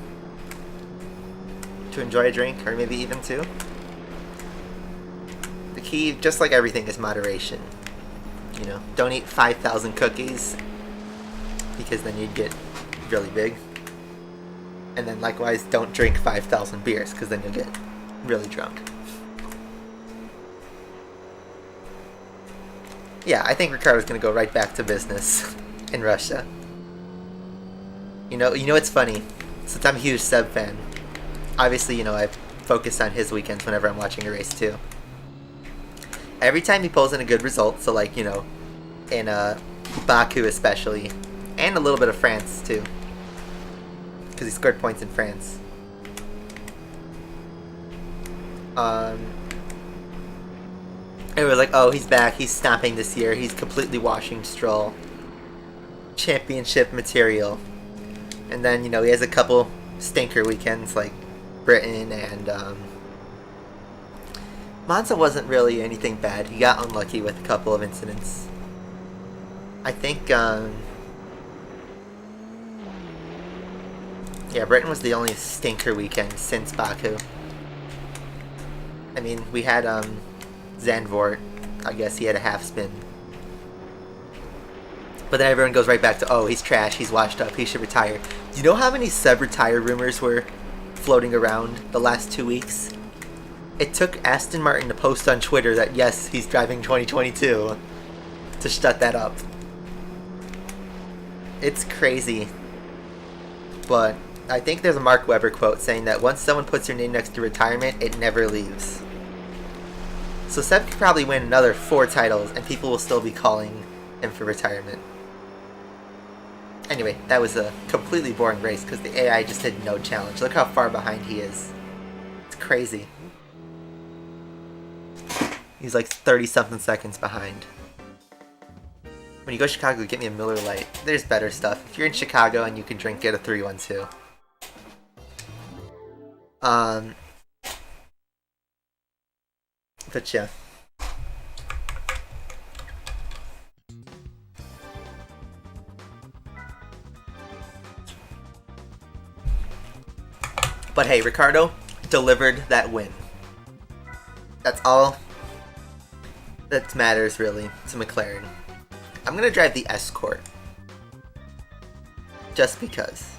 to enjoy a drink, or maybe even two, the key, just like everything, is moderation. You know, don't eat 5,000 cookies, because then you'd get really big. And then likewise, don't drink 5,000 beers, because then you'll get really drunk. Yeah, I think Ricardo's going to go right back to business in Russia. You know what's funny? Since I'm a huge Seb fan, obviously, you know, I focus on his weekends whenever I'm watching a race too. Every time he pulls in a good result, so like, you know, in Baku especially, and a little bit of France too, because he scored points in France. It was like, oh, he's back, he's stopping this year, he's completely washing Stroll. Championship material. And then, you know, he has a couple stinker weekends like Brenton, and Monza wasn't really anything bad. He got unlucky with a couple of incidents. I think, yeah, Brenton was the only stinker weekend since Baku. I mean, we had Zandvoort. I guess he had a half spin. But then everyone goes right back to, oh, he's trash, he's washed up, he should retire. Do you know how many sub-retire rumors were floating around the last 2 weeks? It took Aston Martin to post on Twitter that, yes, he's driving 2022 to shut that up. It's crazy. But I think there's a Mark Webber quote saying that once someone puts their name next to retirement, it never leaves. So Seb could probably win another 4 titles and people will still be calling him for retirement. Anyway, that was a completely boring race because the AI just did no challenge. Look how far behind he is. It's crazy. He's like 30-something seconds behind. When you go to Chicago, get me a Miller Lite. There's better stuff. If you're in Chicago and you can drink, get a 312. But yeah. But hey, Ricardo delivered that win. That's all that matters, really, to McLaren. I'm gonna drive the Escort. Just because.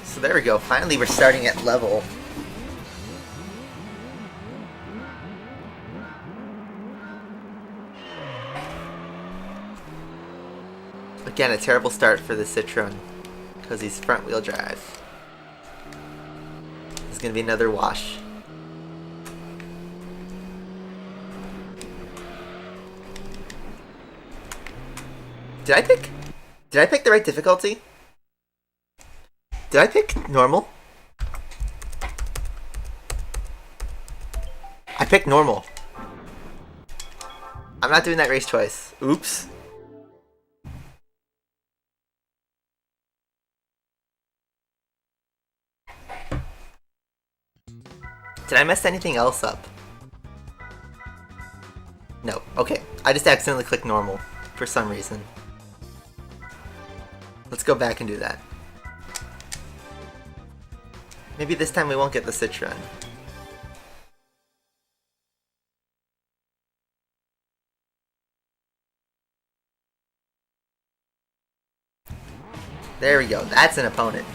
So there we go. Finally, we're starting at level. Again, a terrible start for the Citroen because he's front-wheel drive. It's gonna be another wash. Did I pick the right difficulty? Did I pick normal? I picked normal. I'm not doing that race twice. Oops. Did I mess anything else up? No. Okay. I just accidentally clicked normal for some reason. Let's go back and do that. Maybe this time we won't get the Citroen. There we go. That's an opponent.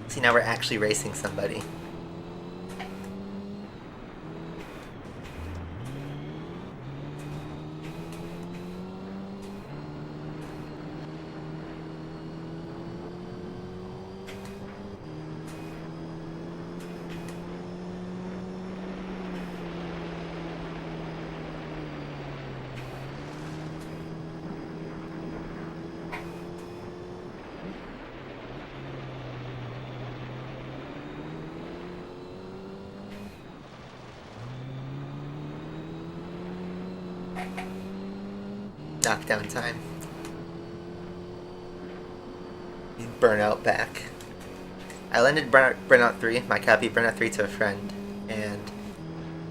See, now we're actually racing somebody. Knockdown time. Burnout back. I lended Burnout 3, my copy of Burnout 3 to a friend, and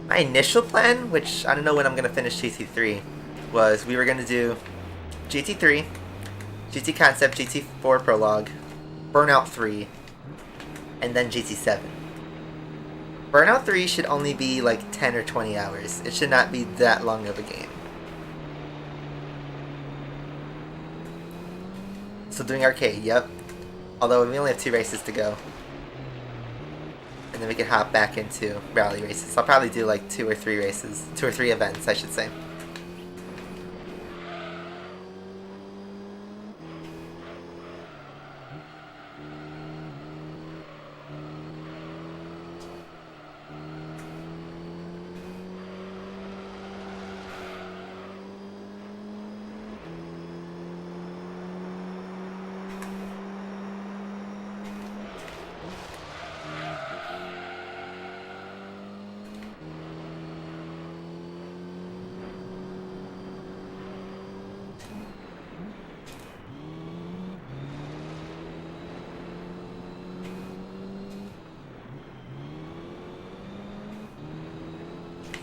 my initial plan, which I don't know when I'm going to finish GT3, was we were going to do GT3, GT Concept, GT4 Prologue, Burnout 3, and then GT7. Burnout 3 should only be like 10 or 20 hours. It should not be that long of a game. So doing arcade, yep. Although we only have 2 races to go. And then we can hop back into rally races. I'll probably do like 2 or 3 races. 2 or 3 events, I should say.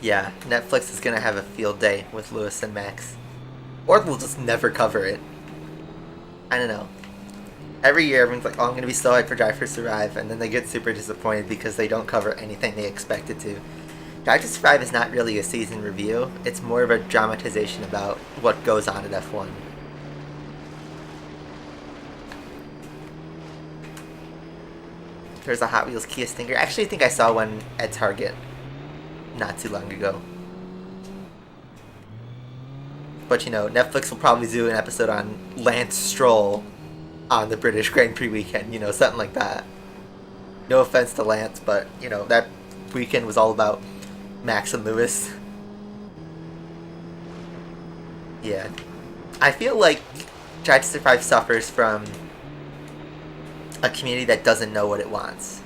Yeah, Netflix is gonna have a field day with Lewis and Max. Or we'll just never cover it. I don't know. Every year everyone's like, oh, I'm gonna be so hyped for Drive to Survive, and then they get super disappointed because they don't cover anything they expected to. Drive to Survive is not really a season review, it's more of a dramatization about what goes on at F1. There's a Hot Wheels Kia Stinger. Actually, I think I saw one at Target not too long ago. But you know, Netflix will probably do an episode on Lance Stroll on the British Grand Prix weekend, you know, something like that. No offense to Lance, but you know, that weekend was all about Max and Lewis. Yeah. I feel like Drive to Survive suffers from a community that doesn't know what it wants.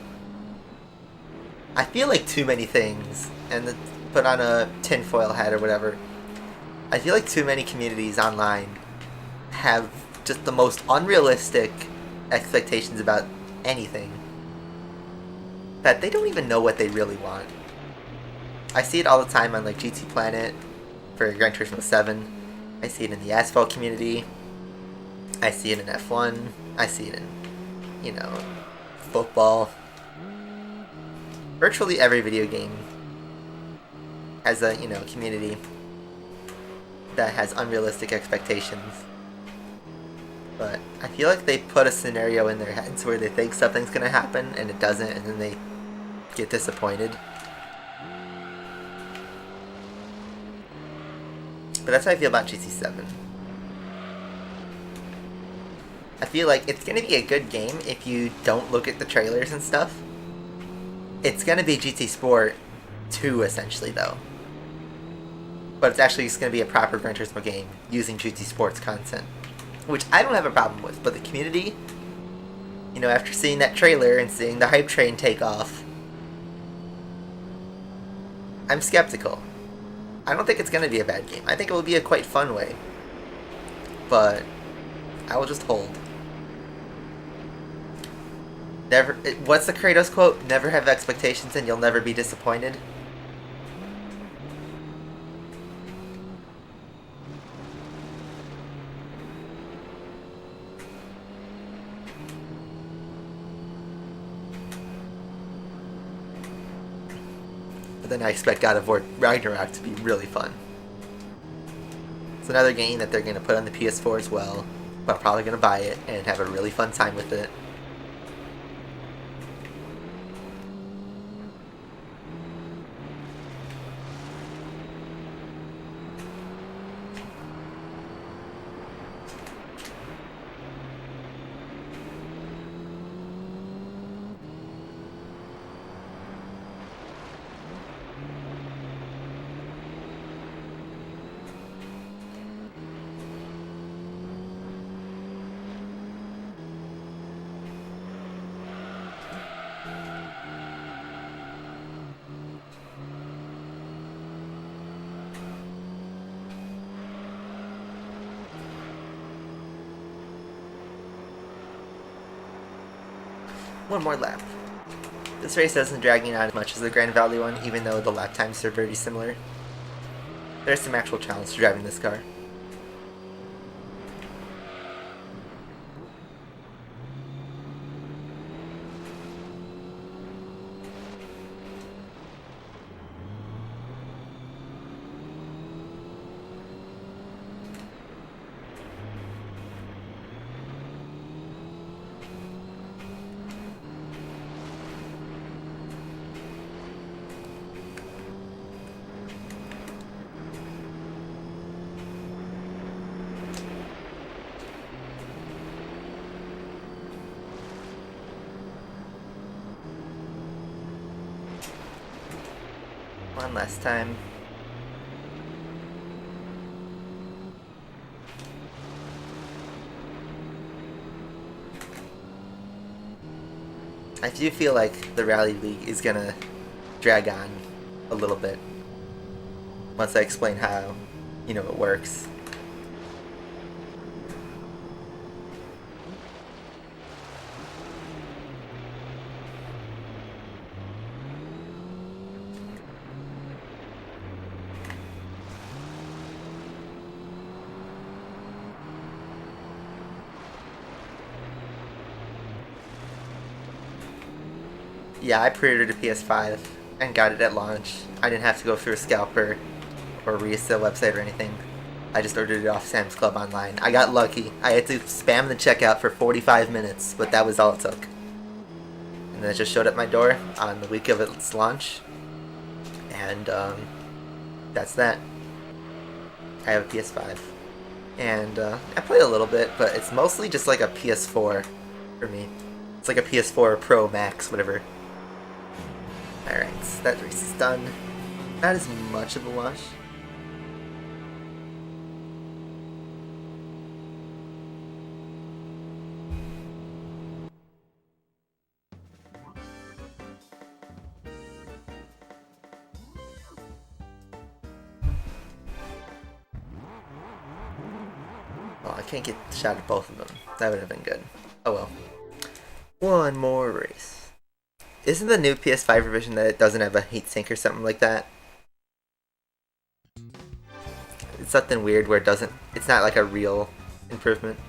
I feel like too many things, and put on a tinfoil hat or whatever, I feel like too many communities online have just the most unrealistic expectations about anything that they don't even know what they really want. I see it all the time on like GT Planet for Gran Turismo 7. I see it in the asphalt community. I see it in F1. I see it in, you know, football. Virtually every video game has a, you know, community that has unrealistic expectations. But I feel like they put a scenario in their heads where they think something's gonna happen and it doesn't, and then they get disappointed. But that's how I feel about GT7. I feel like it's gonna be a good game if you don't look at the trailers and stuff. It's gonna be GT Sport 2 essentially though. But it's actually just gonna be a proper Gran Turismo game using GT Sports content, which I don't have a problem with, but the community, you know, after seeing that trailer and seeing the hype train take off, I'm skeptical. I don't think it's going to be a bad game. I think it will be a quite fun way. But I will just hold. Never. What's the Kratos quote? Never have expectations and you'll never be disappointed. Then I expect God of War Ragnarok to be really fun. It's another game that they're going to put on the PS4 as well, but I'm probably going to buy it and have a really fun time with it. One more lap. This race isn't dragging on as much as the Grand Valley one, even though the lap times are very similar. There's some actual challenge to driving this car. One last time. I do feel like the Rally League is gonna drag on a little bit once I explain how, you know, it works. Yeah, I pre-ordered a PS5 and got it at launch. I didn't have to go through a scalper or resale website or anything. I just ordered it off Sam's Club online. I got lucky. I had to spam the checkout for 45 minutes, but that was all it took. And then it just showed up at my door on the week of its launch. And that's that. I have a PS5. And I play a little bit, but it's mostly just like a PS4 for me. It's like a PS4 Pro Max, whatever. Alright, so that race is done. Not as much of a wash. Oh, I can't get a shot at both of them. That would have been good. Oh well. One more race. Isn't the new PS5 revision that it doesn't have a heatsink or something like that? It's something weird where it doesn't... It's not like a real improvement.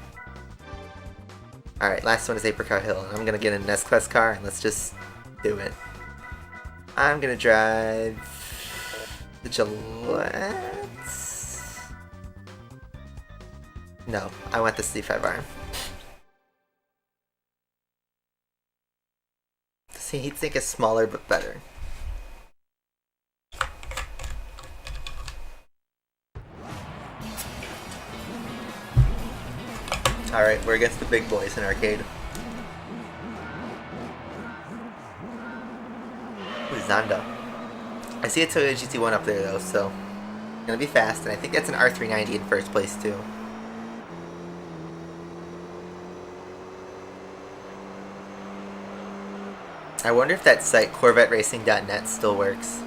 Alright, last one is Apricot Hill. I'm gonna get an S-Class car and let's just do it. I'm gonna drive... the Gillette... No, I want the C5R. The heatsink is smaller but better. Alright, we're against the big boys in arcade. Ooh, Zonda. I see a Toyota GT1 up there though, so it's gonna be fast, and I think that's an R390 in first place too. I wonder if that site, CorvetteRacing.net, still works.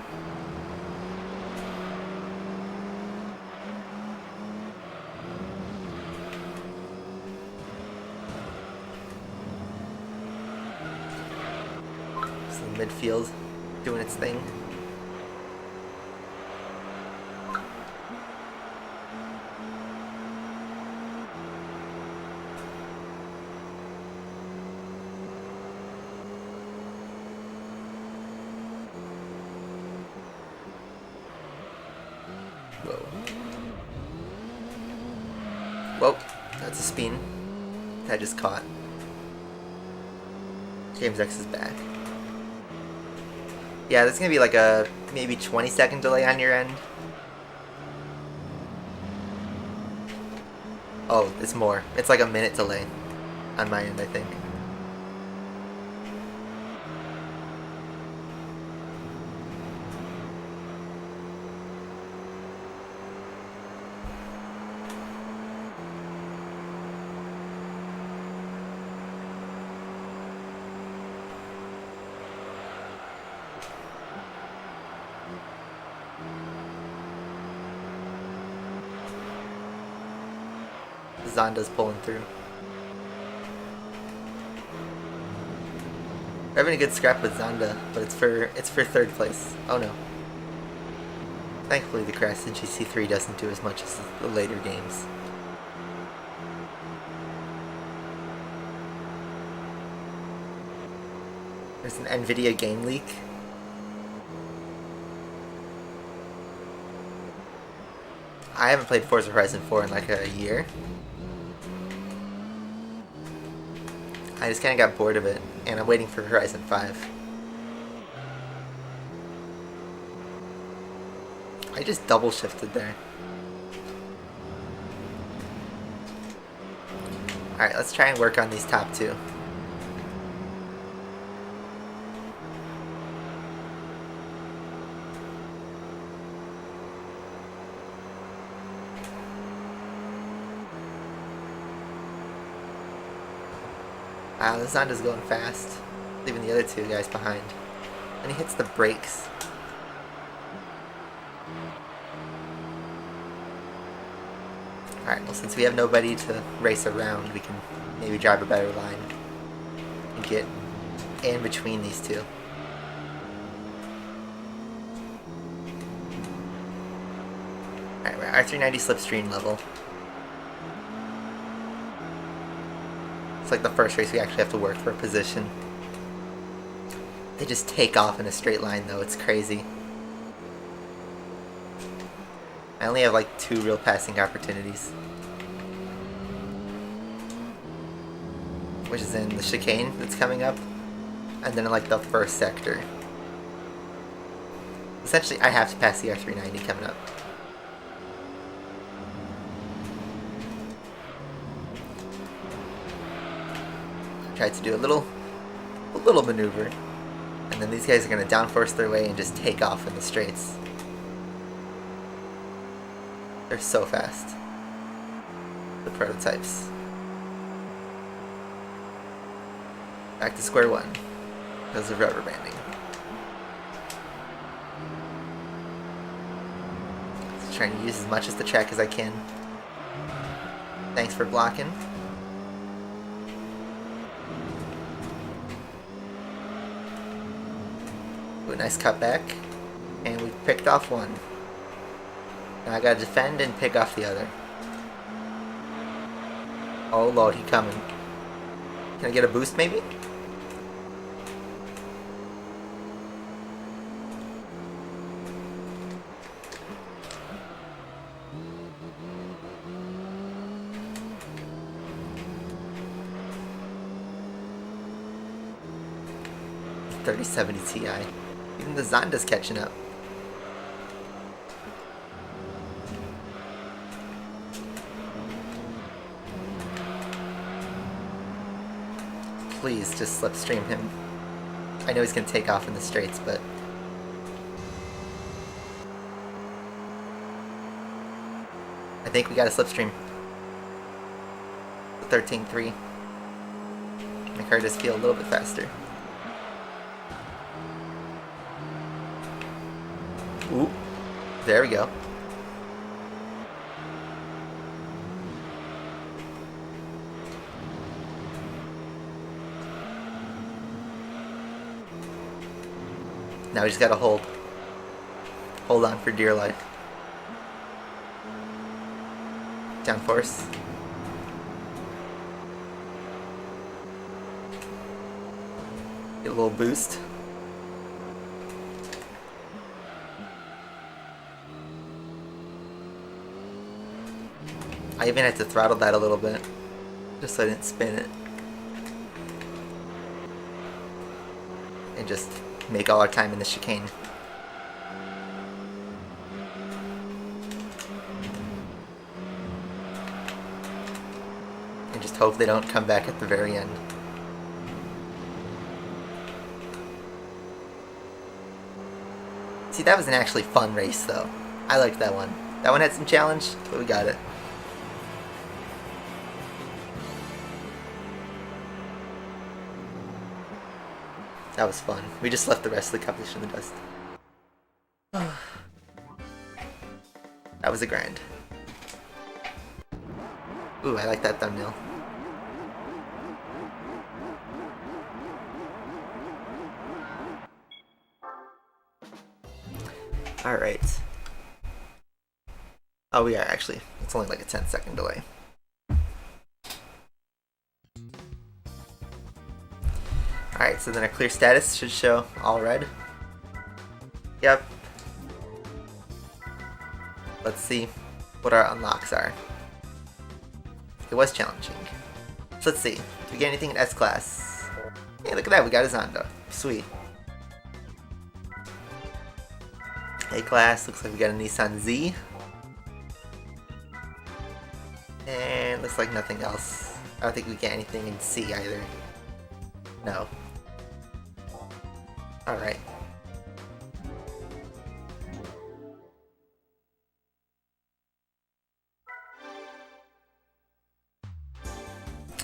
So midfield doing its thing. Whoa, that's a spin. I just caught. James X is back. Yeah, there's gonna be like a maybe 20-second delay on your end. Oh, it's more. It's like a minute delay on my end, I think. Zonda's pulling through. We're having a good scrap with Zonda, but it's for third place. Oh no. Thankfully the Crash in GC3 doesn't do as much as the later games. There's an NVIDIA game leak. I haven't played Forza Horizon 4 in like a year. I just kind of got bored of it, and I'm waiting for Horizon 5. I just double shifted there. Alright, let's try and work on these top two. Wow, this Zonda's going fast, leaving the other two guys behind. And he hits the brakes. Alright, well since we have nobody to race around, we can maybe drive a better line and get in between these two. Alright, we're at R390 slipstream level. It's like the first race we actually have to work for a position. They just take off in a straight line though, it's crazy. I only have like 2 real passing opportunities. Which is in the chicane that's coming up, and then in like the first sector. Essentially, I have to pass the R390 coming up. Tried to do a little maneuver, and then these guys are gonna downforce their way and just take off in the straights. They're so fast. The prototypes. Back to square one because of rubber banding. Just trying to use as much of the track as I can. Thanks for blocking. Ooh, nice cutback. And we picked off one. Now I gotta defend and pick off the other. Oh lord, he coming. Can I get a boost maybe? .3070 Ti. Even the Zonda's catching up. Please just slipstream him. I know he's gonna take off in the straights, but I think we got a slipstream. The 13.3. My car does feel a little bit faster. Ooh, there we go. Now we just gotta hold on for dear life. Downforce. Get a little boost. I even had to throttle that a little bit, just so I didn't spin it. And just make all our time in the chicane. And just hope they don't come back at the very end. See, that was an actually fun race though. I liked that one. That one had some challenge, but we got it. That was fun. We just left the rest of the competition in the dust. That was a grind. Ooh, I like that thumbnail. Alright. Oh, we are actually. It's only like a 10-second delay. Alright, so then our clear status should show all red. Yep. Let's see what our unlocks are. It was challenging. So let's see. Did we get anything in S-Class? Hey, look at that, we got a Zonda. Sweet. A-Class, looks like we got a Nissan Z. And looks like nothing else. I don't think we get anything in C either. No. Alright.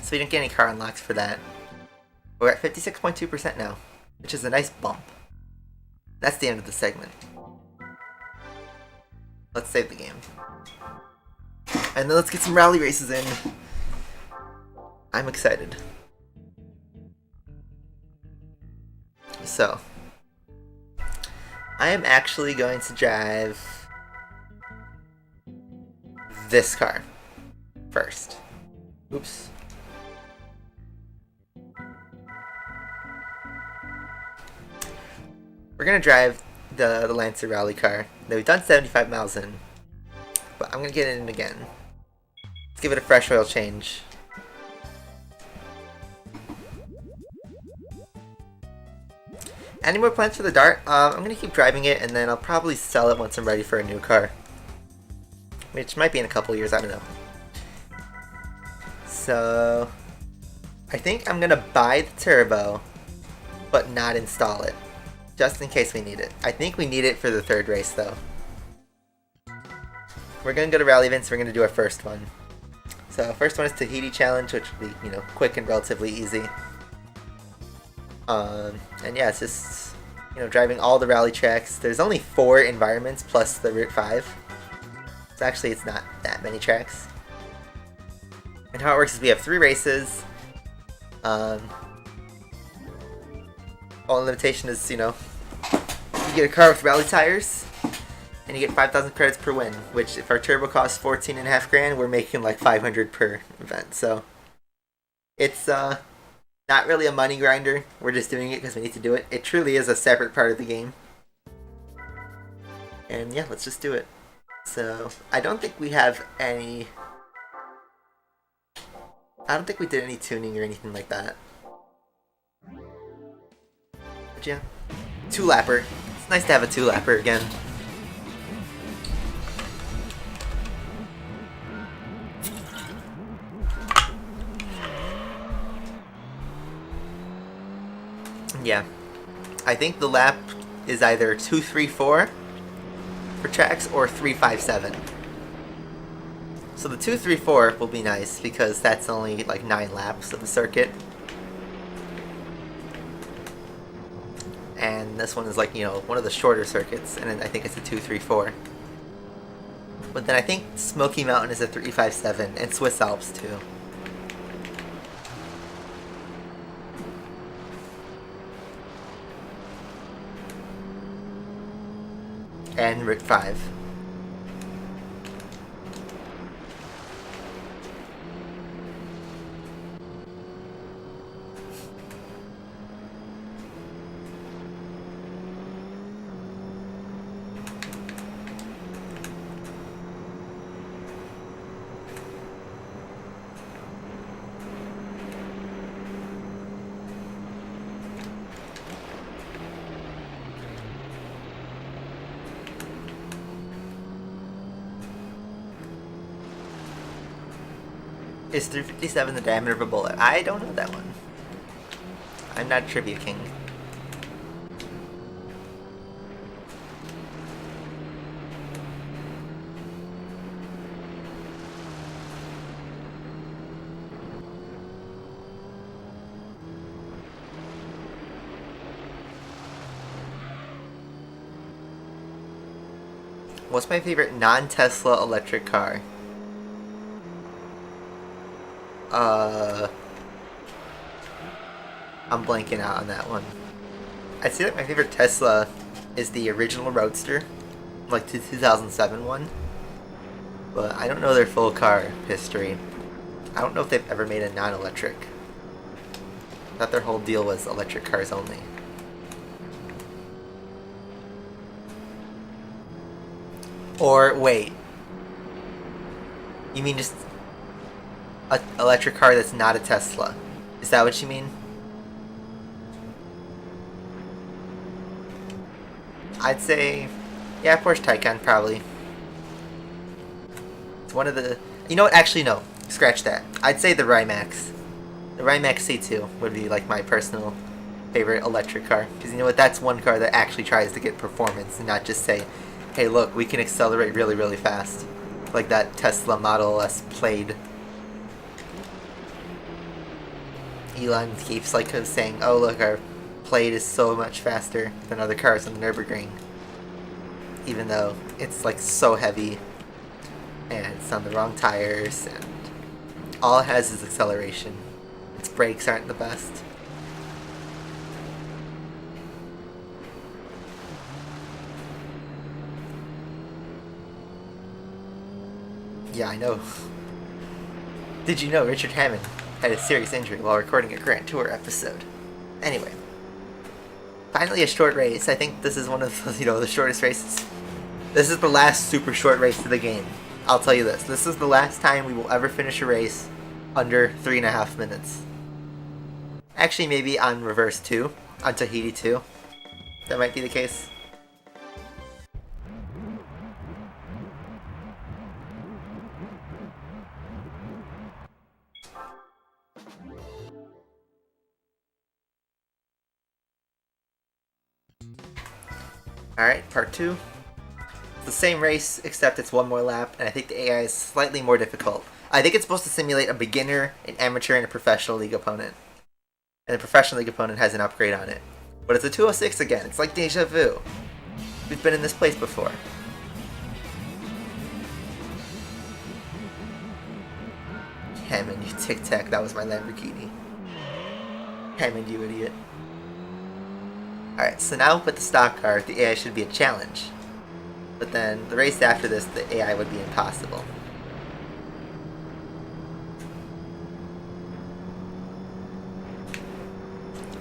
So we didn't get any car unlocks for that. We're at 56.2% now, which is a nice bump. That's the end of the segment. Let's save the game. And then let's get some rally races in. I'm excited. So, I am actually going to drive this car first. Oops. We're gonna drive the Lancer rally car. Now we've done 75 miles in, but I'm gonna get in again. Let's give it a fresh oil change. Any more plans for the Dart? I'm gonna keep driving it, and then I'll probably sell it once I'm ready for a new car, which might be in a couple years. I don't know. So I think I'm gonna buy the turbo, but not install it, just in case we need it. I think we need it for the third race, though. We're gonna go to rally events. We're gonna do our first one. So first one is Tahiti Challenge, which will be, you know, quick and relatively easy. And yeah, it's just, you know, driving all the rally tracks. There's only 4 environments plus the Route 5. So actually it's not that many tracks. And how it works is we have 3 races. Only limitation is, you know, you get a car with rally tires, and you get 5,000 credits per win, which if our turbo costs 14.5 grand, we're making like 500 per event. So it's not really a money grinder. We're just doing it because we need to do it. It truly is a separate part of the game. And yeah, let's just do it. So I don't think we have any... I don't think we did any tuning or anything like that. But yeah. 2-lapper. It's nice to have a 2-lapper again. Yeah. I think the lap is either 234 for tracks or 357. So the 234 will be nice because that's only like 9 laps of the circuit. And this one is like, you know, one of the shorter circuits, and I think it's a 234. But then I think Smoky Mountain is a 357, and Swiss Alps too. And Route 5. Is 357 the diameter of a bullet? I don't know that one. I'm not Trivia King. What's my favorite non-Tesla electric car? I'm blanking out on that one. I'd say that my favorite Tesla is the original Roadster, like the 2007 one. But I don't know their full car history. I don't know if they've ever made a non-electric. I thought their whole deal was electric cars only. Or, wait. You mean just an electric car that's not a Tesla? Is that what you mean? I'd say, yeah, Porsche Taycan, probably. It's one of the... You know what? Actually, no. Scratch that. I'd say the Rimax. The Rimax C2 would be, like, my personal favorite electric car. Because you know what? That's one car that actually tries to get performance and not just say, hey, look, we can accelerate really, really fast. Like that Tesla Model S Plaid. Elon keeps, like, saying, oh, look, our Plaid is so much faster than other cars on the Nürburgring, even though it's like so heavy and it's on the wrong tires and all it has is acceleration. Its brakes aren't the best. Yeah, I know. Did you know Richard Hammond had a serious injury while recording a Grand Tour episode? Anyway. Finally a short race. I think this is one of the, the shortest races. This is the last super short race of the game. I'll tell you this. This is the last time we will ever finish a race under 3.5 minutes. Actually, maybe on Reverse 2, on Tahiti 2. That might be the case. Alright, part 2. It's the same race, except it's one more lap, and I think the AI is slightly more difficult. I think it's supposed to simulate a beginner, an amateur, and a professional league opponent. And the professional league opponent has an upgrade on it. But it's a 206 again. It's like deja vu. We've been in this place before. Hammond, you tic-tac. That was my Lamborghini. Hammond, you idiot. Alright, so now with the stock car, the AI should be a challenge. But then, the race after this, the AI would be impossible.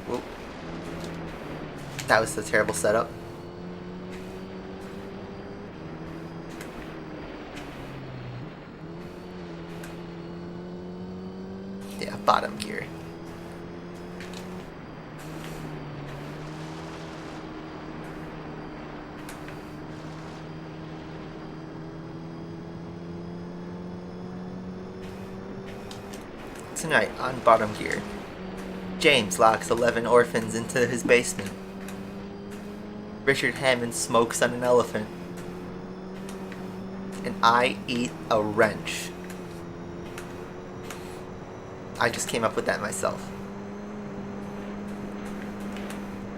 Whoop. That was a terrible setup. Yeah, bottom gear. Tonight on Bottom Gear, James locks 11 orphans into his basement. Richard Hammond smokes on an elephant. And I eat a wrench. I just came up with that myself.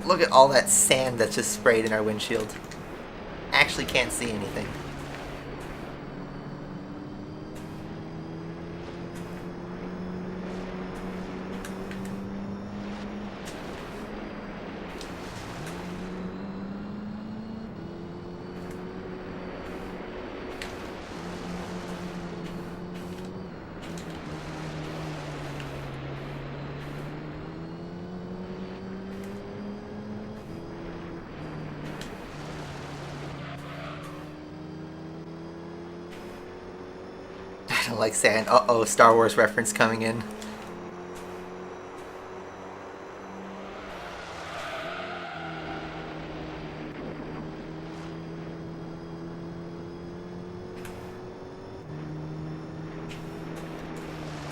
Look at all that sand that's just sprayed in our windshield. Actually can't see anything. I don't like sand. Uh-oh, Star Wars reference coming in.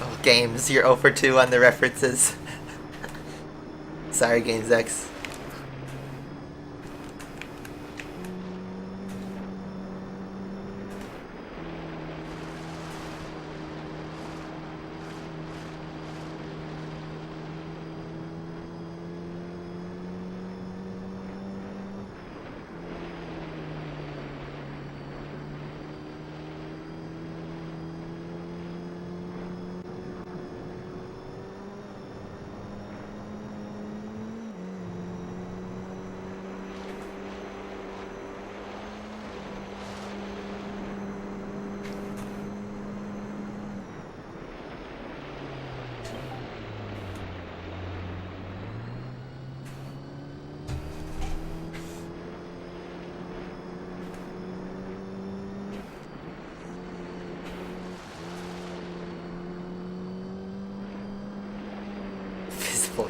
Oh, Games, you're 0 for 2 on the references. Sorry, Games X.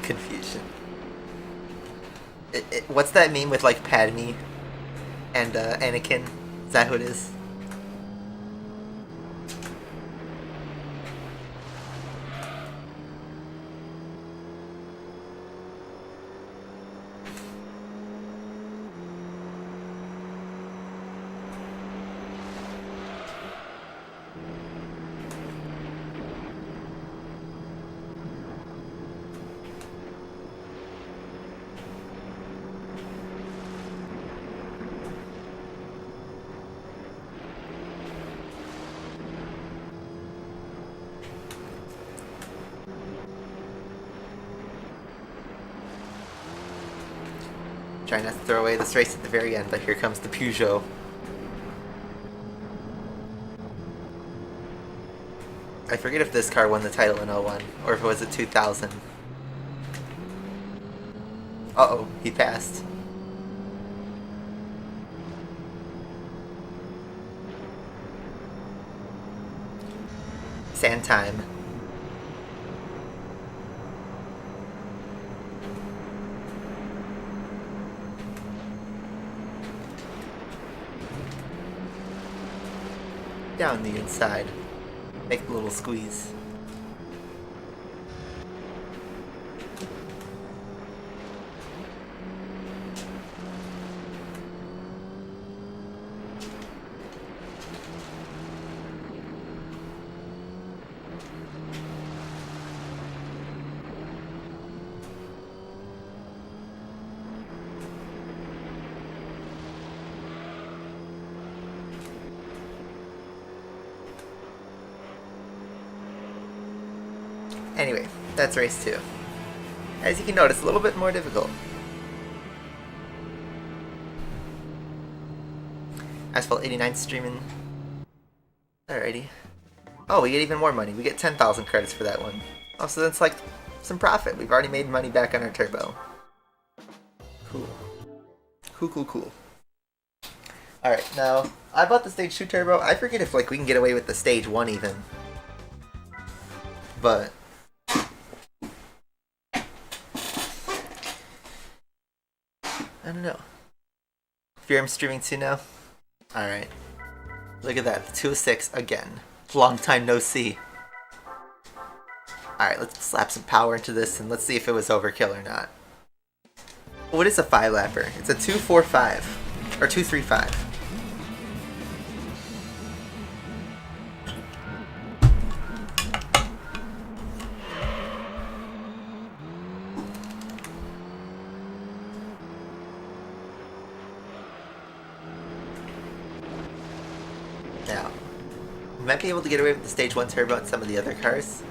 Confusion. What's that meme with like Padme and Anakin? Is that who it is? Trying not to throw away this race at the very end, but here comes the Peugeot. I forget if this car won the title in 01, or if it was at 2000. Uh-oh, he passed. Sand time. Down the inside. Make a little squeeze. Anyway, that's race 2. As you can notice, a little bit more difficult. Asphalt 89 streaming. Alrighty. Oh, we get even more money. We get 10,000 credits for that one. Oh, so that's like some profit. We've already made money back on our turbo. Cool. Cool. Alright, now, I bought the stage 2 turbo. I forget if like we can get away with the stage 1 even. But I don't know. Fear I'm streaming too now? Alright. Look at that, 206 again. Long time no see. Alright, let's slap some power into this and let's see if it was overkill or not. What is a 5-lapper? It's a 245. Or 235. Now, we might be able to get away with the stage 1 turbo on some of the other cars.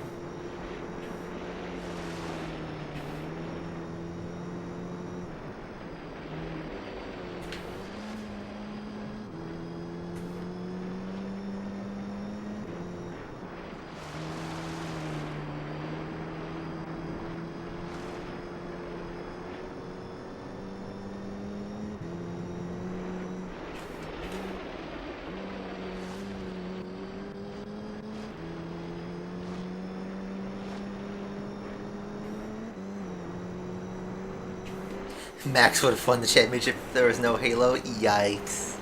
Max would have won the championship if there was no Halo. Yikes.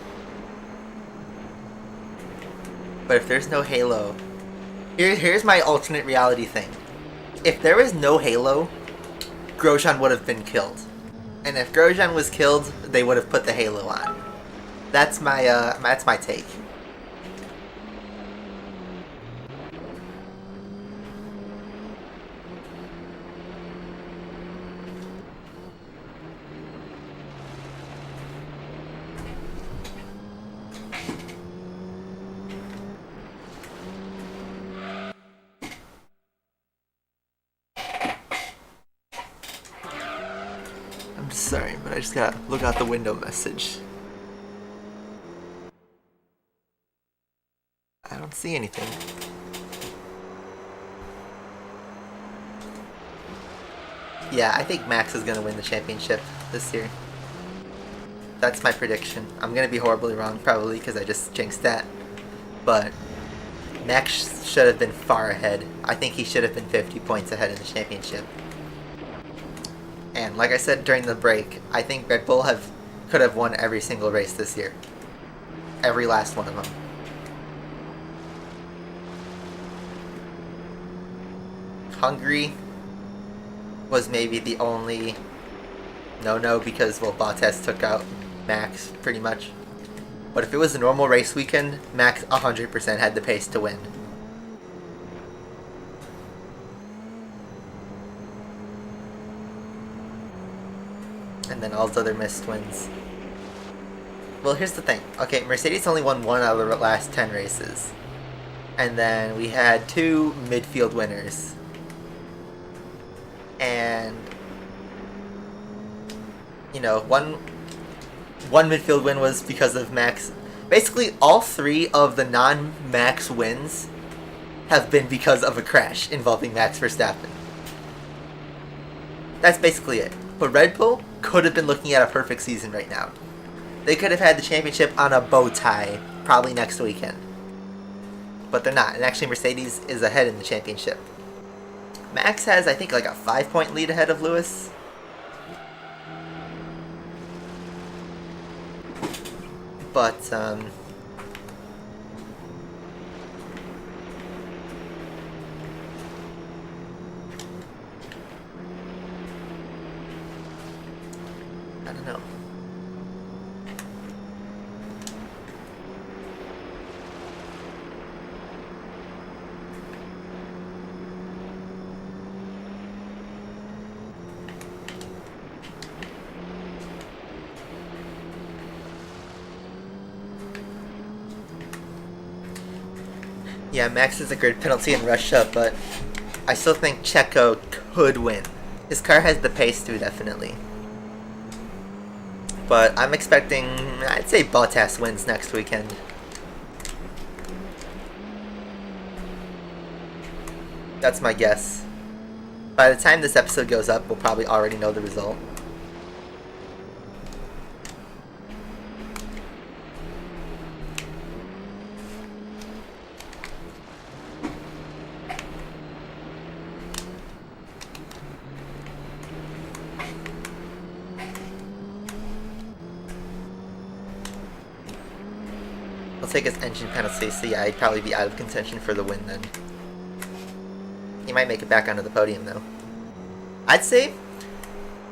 But if there's no Halo... Here's my alternate reality thing. If there was no Halo, Grosjean would have been killed. And if Grosjean was killed, they would have put the Halo on. That's my take. Sorry, but I just gotta look out the window message. I don't see anything. Yeah, I think Max is gonna win the championship this year. That's my prediction. I'm gonna be horribly wrong, probably, because I just jinxed that. But Max should have been far ahead. I think he should have been 50 points ahead in the championship. And like I said during the break, I think Red Bull could have won every single race this year. Every last one of them. Hungary was maybe the only no because, well, Bottas took out Max pretty much. But if it was a normal race weekend, Max 100% had the pace to win. And then all the other missed wins. Well, here's the thing. Okay, Mercedes only won 1 out of the last 10 races. And then we had 2 midfield winners. And, you know, one midfield win was because of Max. Basically, all 3 of the non-Max wins have been because of a crash involving Max Verstappen. That's basically it. But Red Bull could have been looking at a perfect season right now. They could have had the championship on a bow tie probably next weekend. But they're not, and actually Mercedes is ahead in the championship. Max has, I think, like a 5-point lead ahead of Lewis. But, I don't know. Yeah, Max is a grid penalty in Russia, but I still think Checo could win. His car has the pace to, definitely. But I'm expecting, I'd say Bottas wins next weekend. That's my guess. By the time this episode goes up, we'll probably already know the result. I'll take his engine penalty, so yeah, I'd probably be out of contention for the win then. He might make it back onto the podium though. I'd say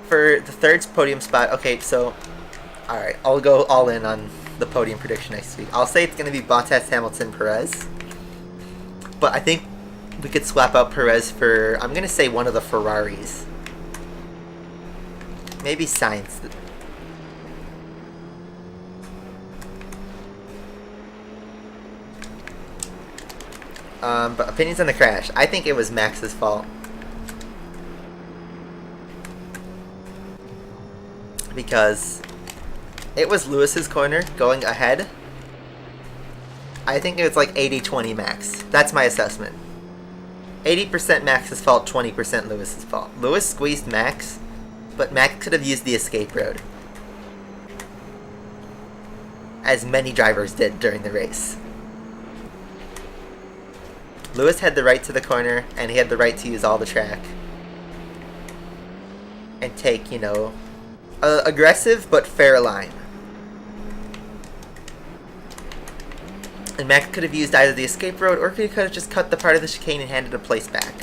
for the third podium spot, okay, so alright, I'll go all in on the podium prediction next week. I'll say it's going to be Bottas, Hamilton, Perez. But I think we could swap out Perez for, I'm going to say one of the Ferraris. Maybe Sainz. But opinions on the crash. I think it was Max's fault. Because it was Lewis's corner going ahead. I think it was like 80-20 Max. That's my assessment. 80% Max's fault, 20% Lewis's fault. Lewis squeezed Max, but Max could have used the escape road. As many drivers did during the race. Lewis had the right to the corner, and he had the right to use all the track. And take, you know, aggressive but fair line. And Max could have used either the escape road, or he could have just cut the part of the chicane and handed a place back.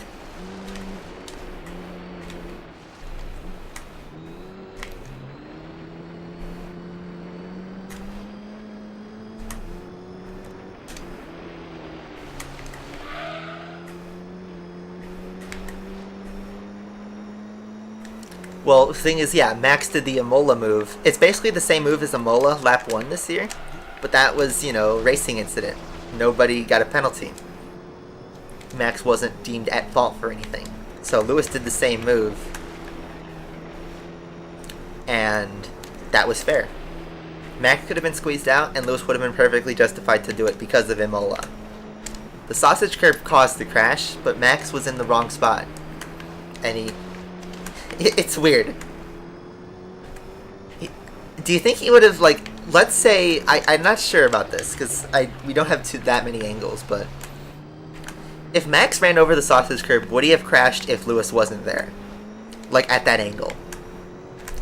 Well, the thing is, yeah, Max did the Imola move. It's basically the same move as Imola lap 1 this year, but that was, you know, racing incident. Nobody got a penalty. Max wasn't deemed at fault for anything. So Lewis did the same move, and that was fair. Max could have been squeezed out, and Lewis would have been perfectly justified to do it because of Imola. The sausage curb caused the crash, but Max was in the wrong spot, and he... It's weird. Do you think he would have, like, let's say, I'm not sure about this, because we don't have that many angles, but if Max ran over the sausage curb, would he have crashed if Lewis wasn't there? Like, at that angle?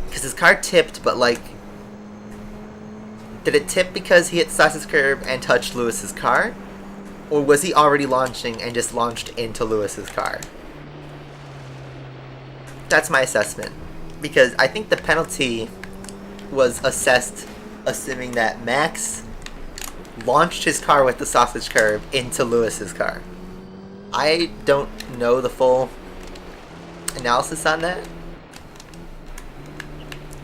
Because his car tipped, but, like, did it tip because he hit the sausage curb and touched Lewis's car? Or was he already launching and just launched into Lewis's car? That's my assessment, because I think the penalty was assessed assuming that Max launched his car with the sausage curb into Lewis's car. I don't know the full analysis on that,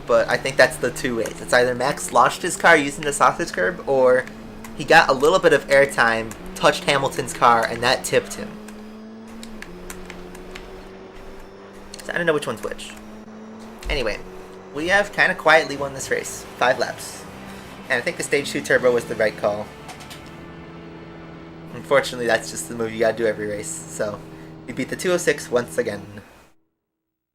but I think that's the two ways. It's either Max launched his car using the sausage curb, or he got a little bit of airtime, touched Hamilton's car, and that tipped him. I don't know which one's which. Anyway, we have kind of quietly won this race. 5 laps. And I think the Stage 2 Turbo was the right call. Unfortunately, that's just the move you gotta do every race. So, we beat the 206 once again.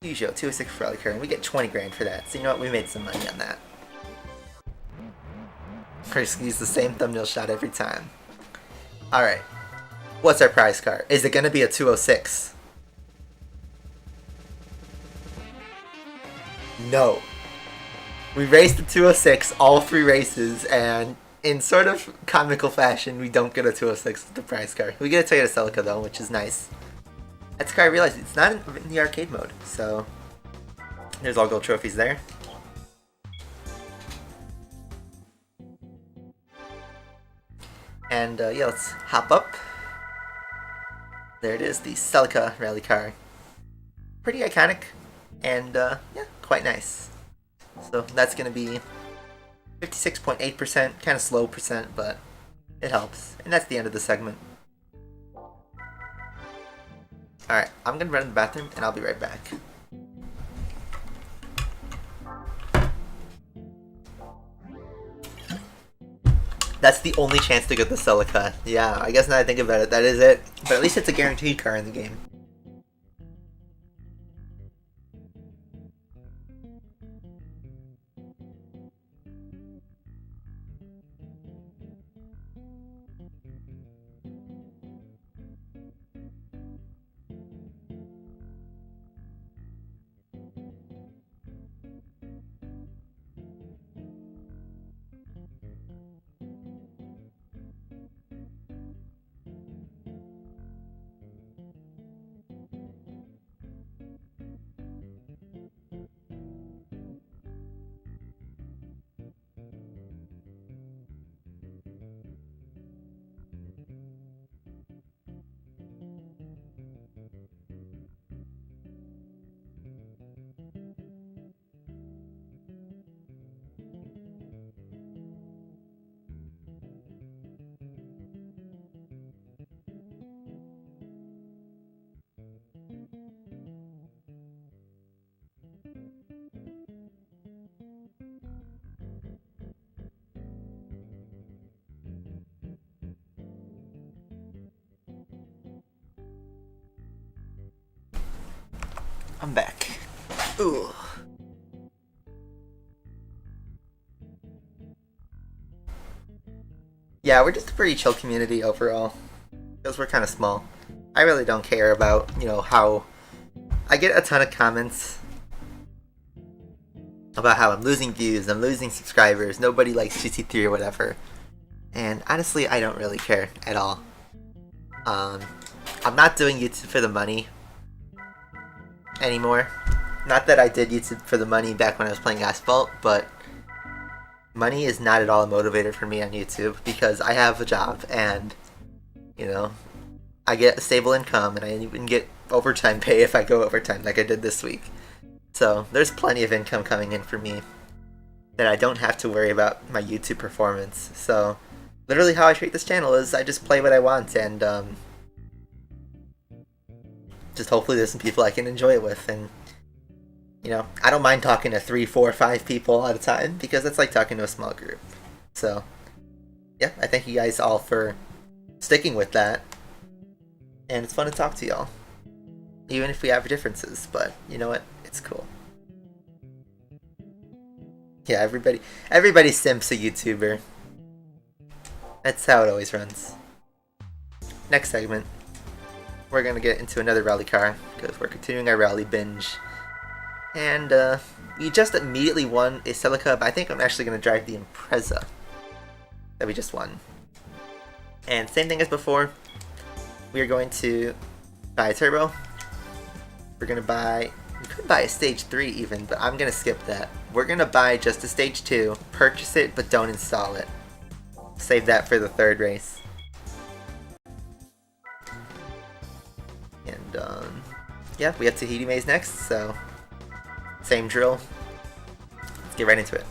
Usual 206 for rally car, and we get 20 grand for that. So you know what? We made some money on that. We're just gonna use the same thumbnail shot every time. Alright. What's our prize car? Is it gonna be a 206? No. We raced the 206 all 3 races, and in sort of comical fashion, we don't get a 206 with the prize car. We get a Toyota Celica though, which is nice. That's a car I realized it's not in the arcade mode, so there's all gold trophies there. And yeah, let's hop up. There it is, the Celica rally car. Pretty iconic, and yeah, quite nice. So that's going to be 56.8%, kind of slow percent, but it helps. And that's the end of the segment. Alright, I'm going to run to the bathroom, and I'll be right back. That's the only chance to get the Celica. Yeah, I guess now I think about it, that is it. But at least it's a guaranteed car in the game. I'm back. Ooh. Yeah, we're just a pretty chill community overall. Because we're kind of small. I really don't care about, you know, how... I get a ton of comments about how I'm losing views, I'm losing subscribers, nobody likes GT3 or whatever. And honestly, I don't really care at all. I'm not doing YouTube for the money anymore. Not that I did YouTube for the money back when I was playing Asphalt, but money is not at all a motivator for me on YouTube because I have a job and, you know, I get a stable income and I even get overtime pay if I go overtime like I did this week. So there's plenty of income coming in for me that I don't have to worry about my YouTube performance. So literally how I treat this channel is I just play what I want and just hopefully there's some people I can enjoy it with. And you know, I don't mind talking to 3, 4, 5 people at a time because it's like talking to a small group. So yeah, I thank you guys all for sticking with that. And it's fun to talk to y'all. Even if we have differences, but you know what? It's cool. Yeah, everybody simps a YouTuber. That's how it always runs. Next segment, we're gonna get into another rally car because we're continuing our rally binge. And we just immediately won a Celica, but I think I'm actually gonna drive the Impreza that we just won. And same thing as before, we are going to buy a turbo. We're gonna buy, we could buy a stage 3 even, but I'm gonna skip that. We're gonna buy just a stage 2, purchase it, but don't install it. Save that for the third race. And yeah, we have Tahiti Maze next, so same drill. Let's get right into it.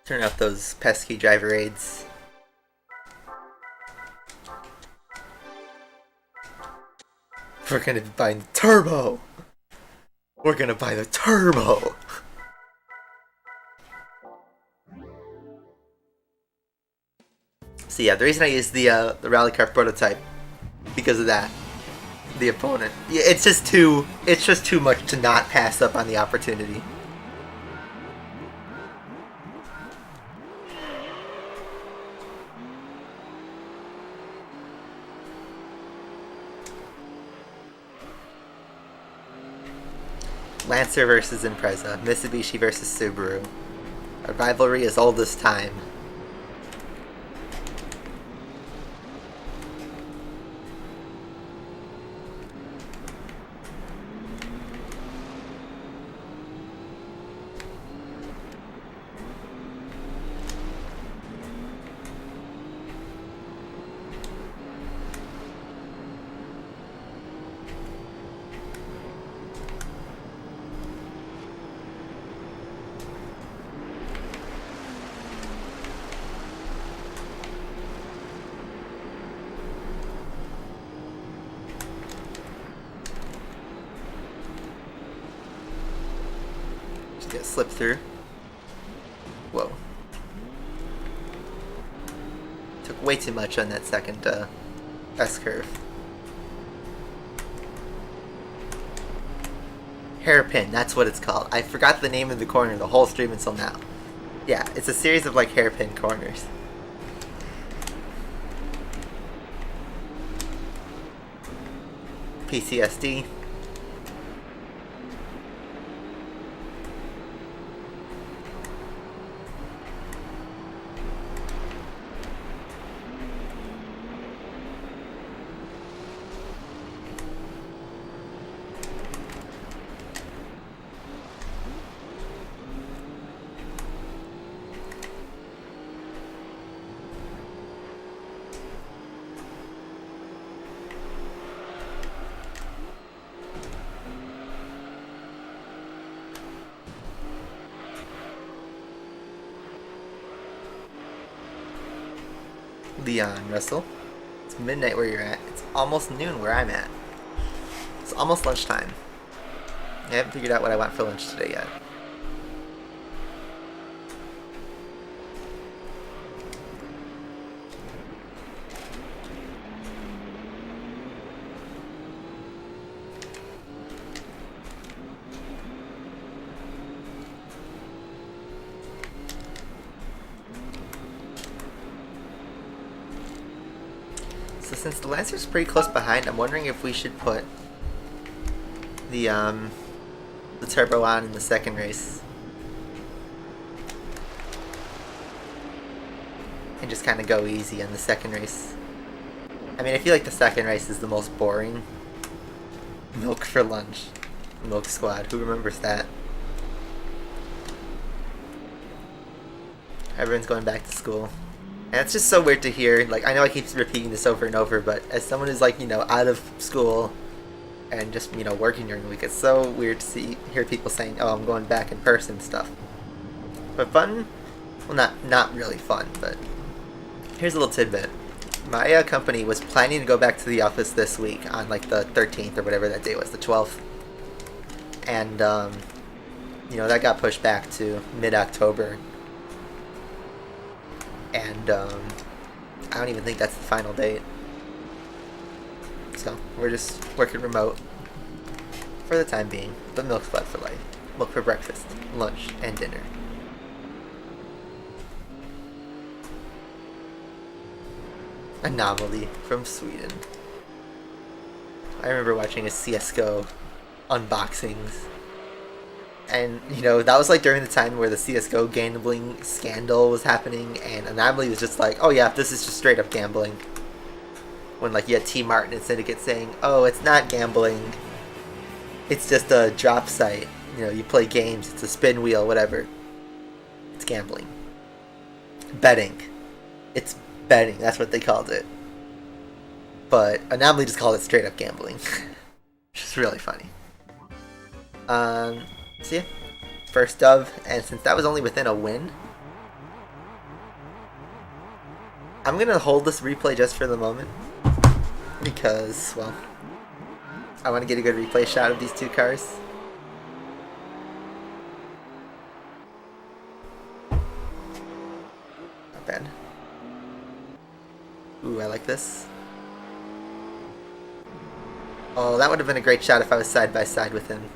Turn off those pesky driver aids. We're gonna be buying the turbo! We're gonna buy the turbo! So yeah, the reason I used the rally car prototype, because of that. The opponent. Yeah, it's just too much to not pass up on the opportunity. Lancer versus Impreza, Mitsubishi versus Subaru. A rivalry as old as time. Get slipped through. Whoa. Took way too much on that second S-curve. Hairpin, that's what it's called. I forgot the name of the corner the whole stream until now. Yeah, it's a series of like hairpin corners. PTSD. Leon, Russell. It's midnight where you're at. It's almost noon where I'm at. It's almost lunchtime. I haven't figured out what I want for lunch today yet. So since the Lancer's pretty close behind, I'm wondering if we should put the turbo on in the second race. And just kind of go easy on the second race. I mean, I feel like the second race is the most boring. Milk for lunch. Milk squad. Who remembers that? Everyone's going back to school. And it's just so weird to hear. Like, I know I keep repeating this over and over, but as someone who's like, you know, out of school and just, you know, working during the week, it's so weird to hear people saying, oh, I'm going back in person stuff. But fun? Well, not really fun, but here's a little tidbit. My company was planning to go back to the office this week on like the 13th or whatever that day was, the 12th. And, you know, that got pushed back to mid-October. And I don't even think that's the final date. So we're just working remote for the time being. But milk squad for life. Milk for breakfast, lunch, and dinner. Anomaly from Sweden. I remember watching a CSGO unboxings. And, you know, that was like during the time where the CSGO gambling scandal was happening, and Anomaly was just like, oh yeah, this is just straight up gambling. When like you had T Martin and Syndicate saying, oh, it's not gambling. It's just a drop site. You know, you play games, it's a spin wheel, whatever. It's gambling. Betting. It's betting, that's what they called it. But Anomaly just called it straight up gambling. Which is really funny. So yeah, first dove, and since that was only within a win, I'm gonna hold this replay just for the moment, because, well, I want to get a good replay shot of these two cars. Not bad. Ooh, I like this. Oh, that would have been a great shot if I was side by side with him.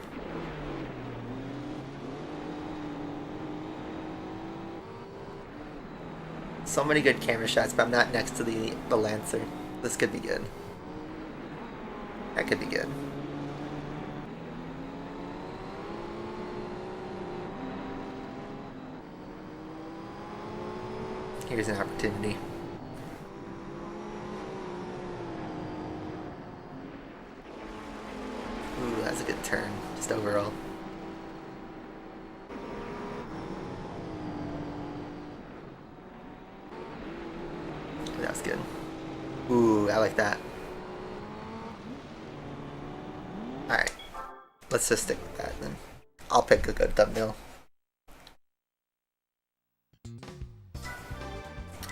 So many good camera shots, but I'm not next to the Lancer. This could be good. That could be good. Here's an opportunity. Ooh, that's a good turn, just overall. That was good. Ooh, I like that. Alright. Let's just stick with that then. I'll pick a good thumbnail.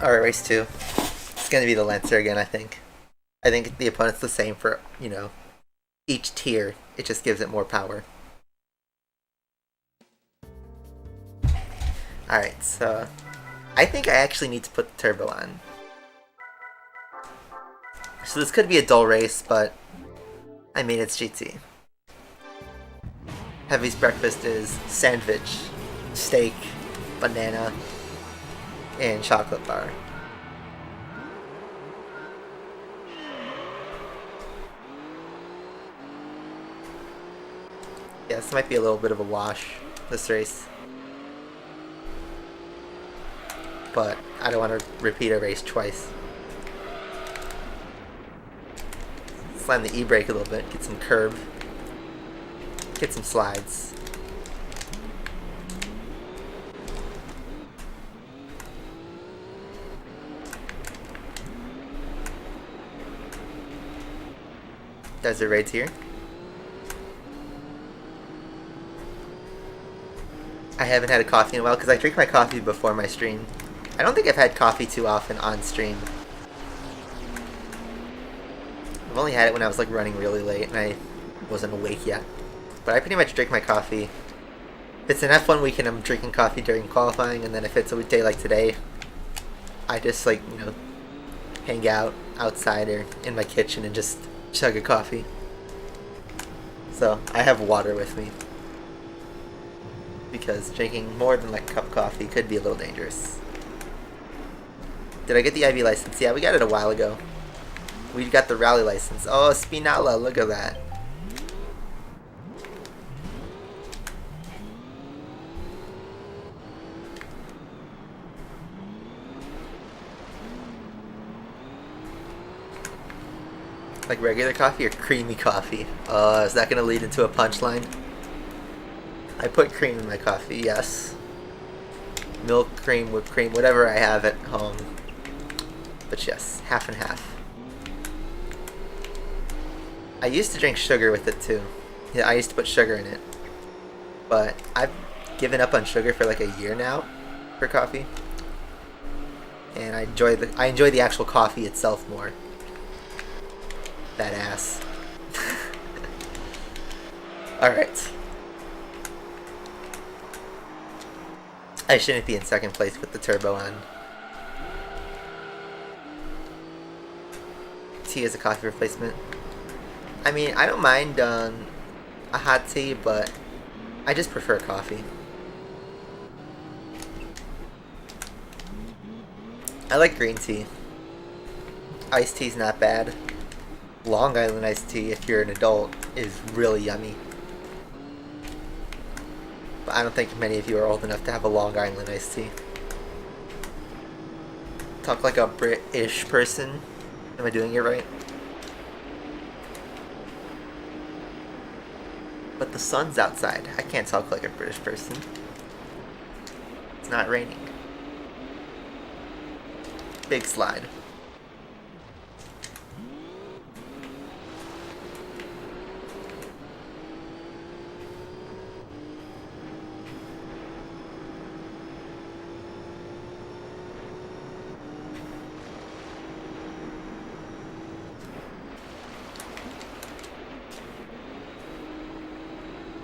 Alright, race 2. It's gonna be the Lancer again, I think. I think the opponent's the same for, you know, each tier. It just gives it more power. Alright, so I think I actually need to put the turbo on. So this could be a dull race, but I mean, it's GT. Heavy's breakfast is sandwich, steak, banana, and chocolate bar. Yeah, this might be a little bit of a wash, this race. But I don't want to repeat a race twice. Slam the e-brake a little bit, get some curb, get some slides. Desert Raids here. I haven't had a coffee in a while because I drink my coffee before my stream. I don't think I've had coffee too often on stream. I've only had it when I was like running really late and I wasn't awake yet. But I pretty much drink my coffee. If it's an F1 weekend, I'm drinking coffee during qualifying, and then if it's a day like today, I just like, you know, hang out outside or in my kitchen and just chug a coffee. So I have water with me because drinking more than like a cup of coffee could be a little dangerous. Did I get the IB license? Yeah, we got it a while ago. We got the rally license. Oh, Spinella, look at that. Like regular coffee or creamy coffee? Is that gonna lead into a punchline? I put cream in my coffee, yes. Milk, cream, whipped cream, whatever I have at home. But yes, half and half. I used to drink sugar with it too. Yeah, I used to put sugar in it. But I've given up on sugar for like a year now for coffee. And I enjoy the actual coffee itself more. That ass. Alright. I shouldn't be in second place with the turbo on. Tea is a coffee replacement. I mean, I don't mind a hot tea, but I just prefer coffee. I like green tea. Iced tea's not bad. Long Island iced tea, if you're an adult, is really yummy. But I don't think many of you are old enough to have a Long Island iced tea. Talk like a British person. Am I doing it right? But the sun's outside. I can't talk like a British person. It's not raining. Big slide.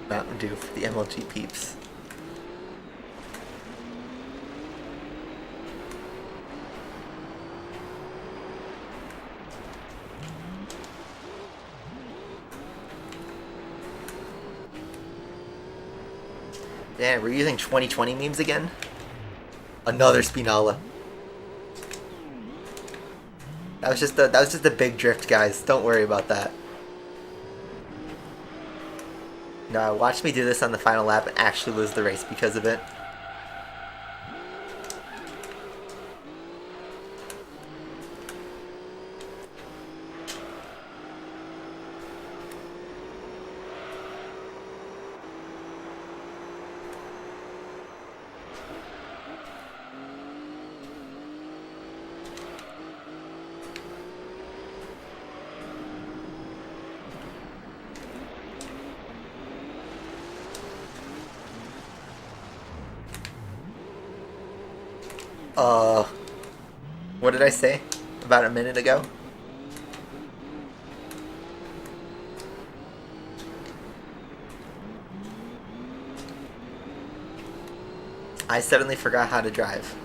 Mountain Dew for the MLG peeps. Damn, we're using 2020 memes again? Another Spinala. That was just a big drift, guys. Don't worry about that. No, watch me do this on the final lap and actually lose the race because of it. What did I say about a minute ago? I suddenly forgot how to drive.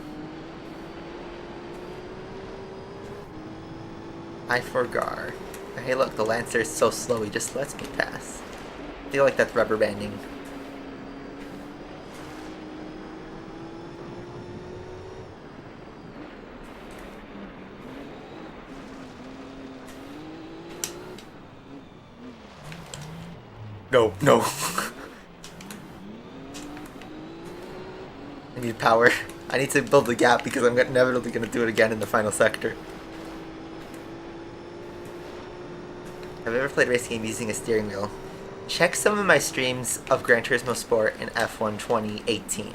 I forgot. Hey look, the Lancer is so slow, he just lets me pass. I feel like that's rubber banding. No, no. I need power. I need to build the gap because I'm inevitably going to do it again in the final sector. Have you ever played a race game using a steering wheel? Check some of my streams of Gran Turismo Sport in F1 2018.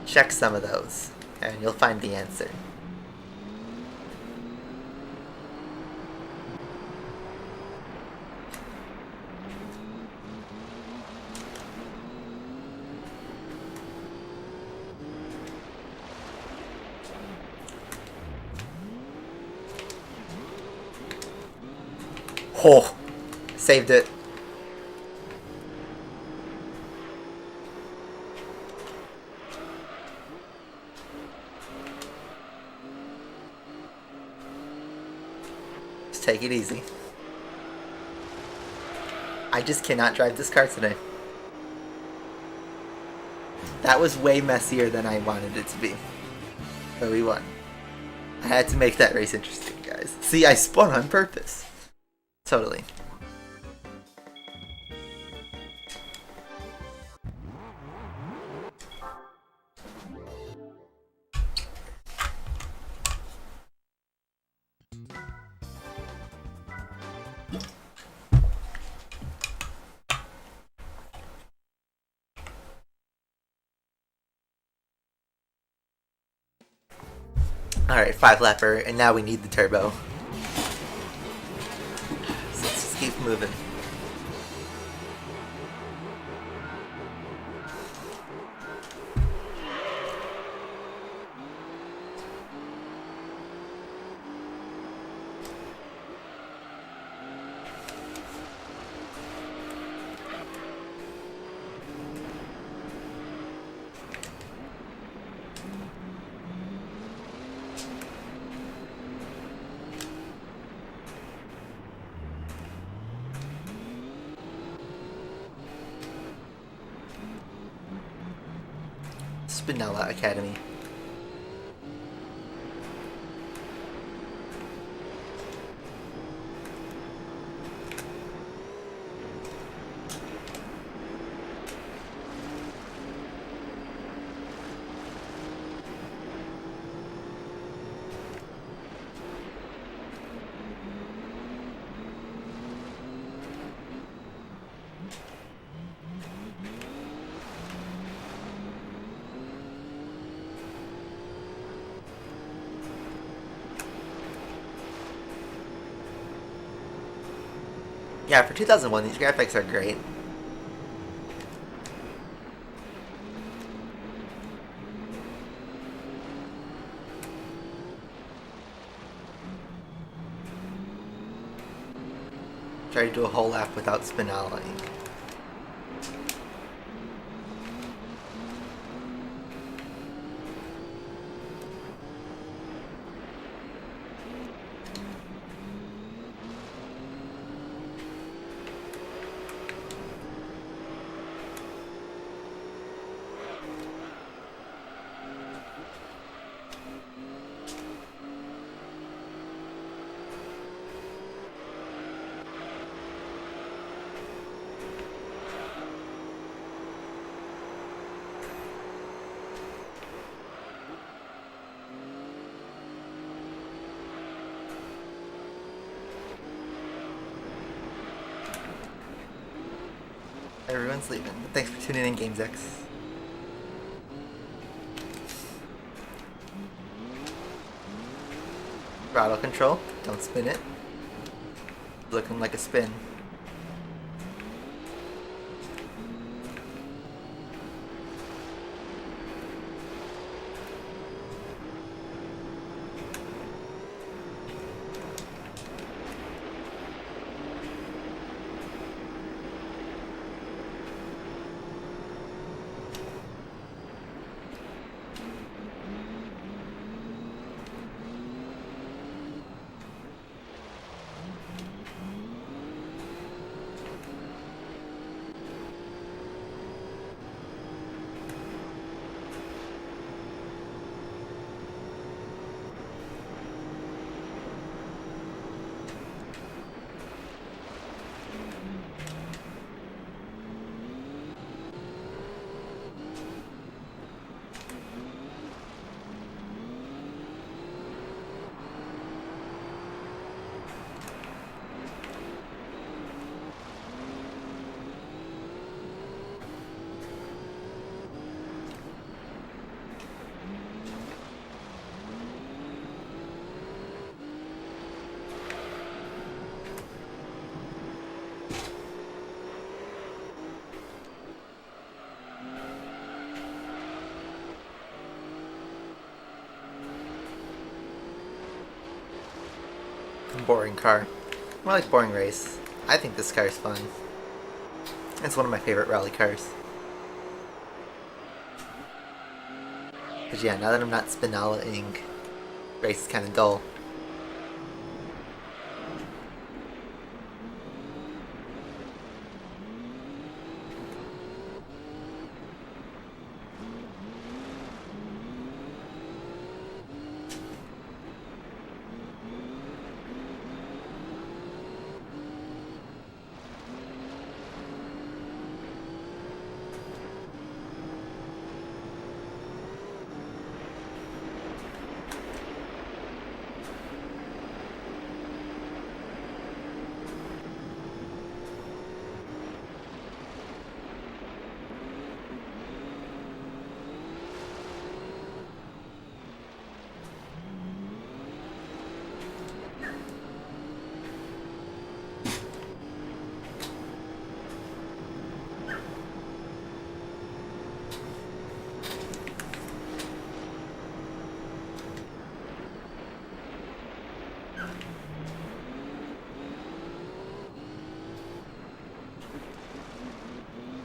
Check some of those, and you'll find the answer. Oh, saved it. Just take it easy. I just cannot drive this car today. That was way messier than I wanted it to be. But we won. I had to make that race interesting, guys. See, I spun on purpose. Totally. Alright, 5-lapper, and now we need the turbo. So let's just keep moving. Spinella Academy. Yeah, for 2001, these graphics are great. Try to do a whole lap without spinaling. Everyone's leaving, but thanks for tuning in, GamesX. Throttle control, don't spin it. Looking like a spin. Boring car. More like boring race. I think this car is fun. It's one of my favorite rally cars. But yeah, now that I'm not spinaling, race is kind of dull.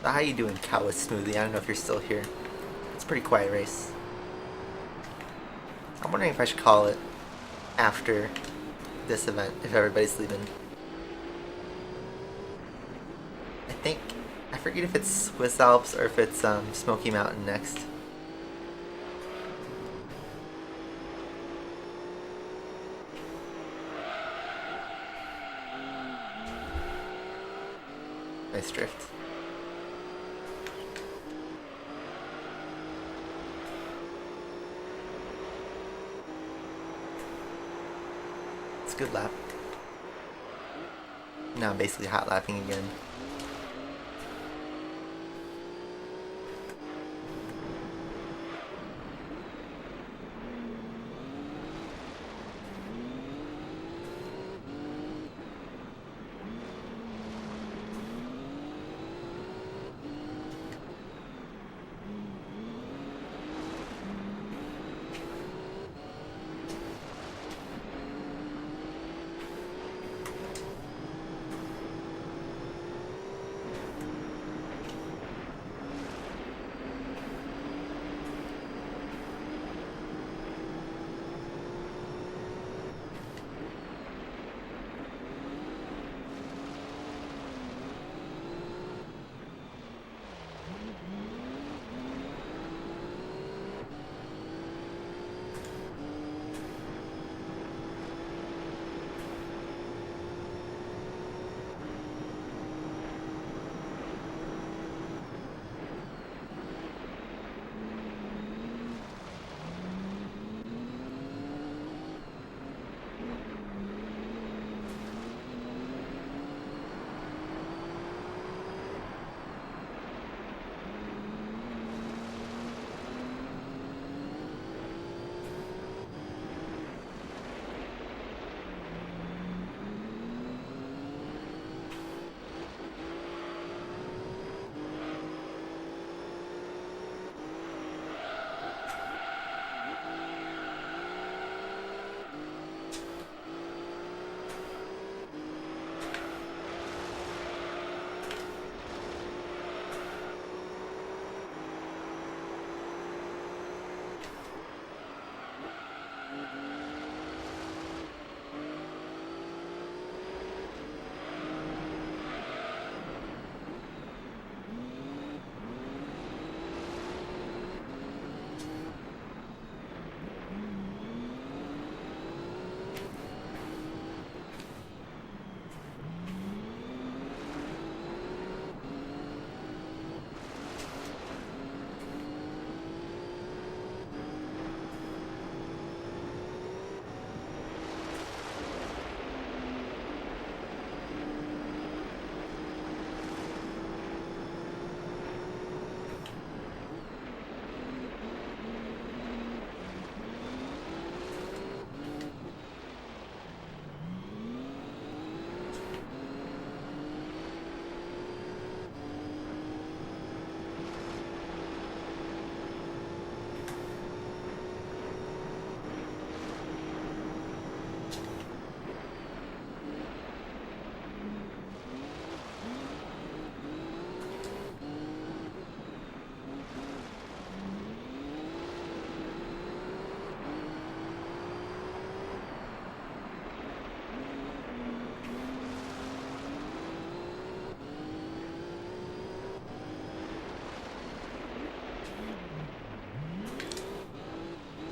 So how you doing, Cow with Smoothie? I don't know if you're still here. It's a pretty quiet race. I'm wondering if I should call it after this event, if everybody's leaving. I forget if it's Swiss Alps or if it's Smoky Mountain next. Nice drift. It's a good lap. Now I'm basically hot lapping again.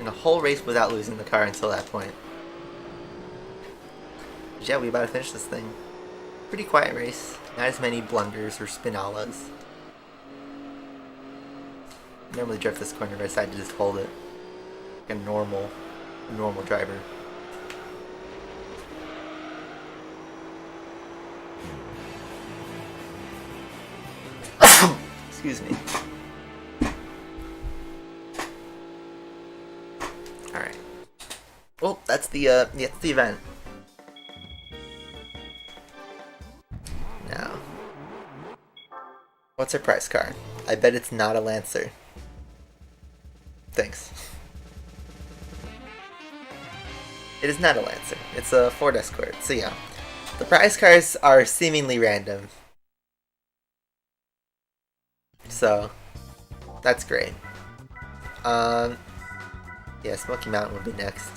in a whole race without losing the car until that point. But yeah, we about to finish this thing. Pretty quiet race. Not as many blunders or spinalas. I normally drift this corner, but I decided to just hold it. Like a normal driver. Excuse me. Alright. Well, that's the event. Now, what's our prize car? I bet it's not a Lancer. Thanks. It is not a Lancer. It's a Ford Escort. So yeah, the prize cars are seemingly random. So that's great. Yeah, Smoky Mountain will be next.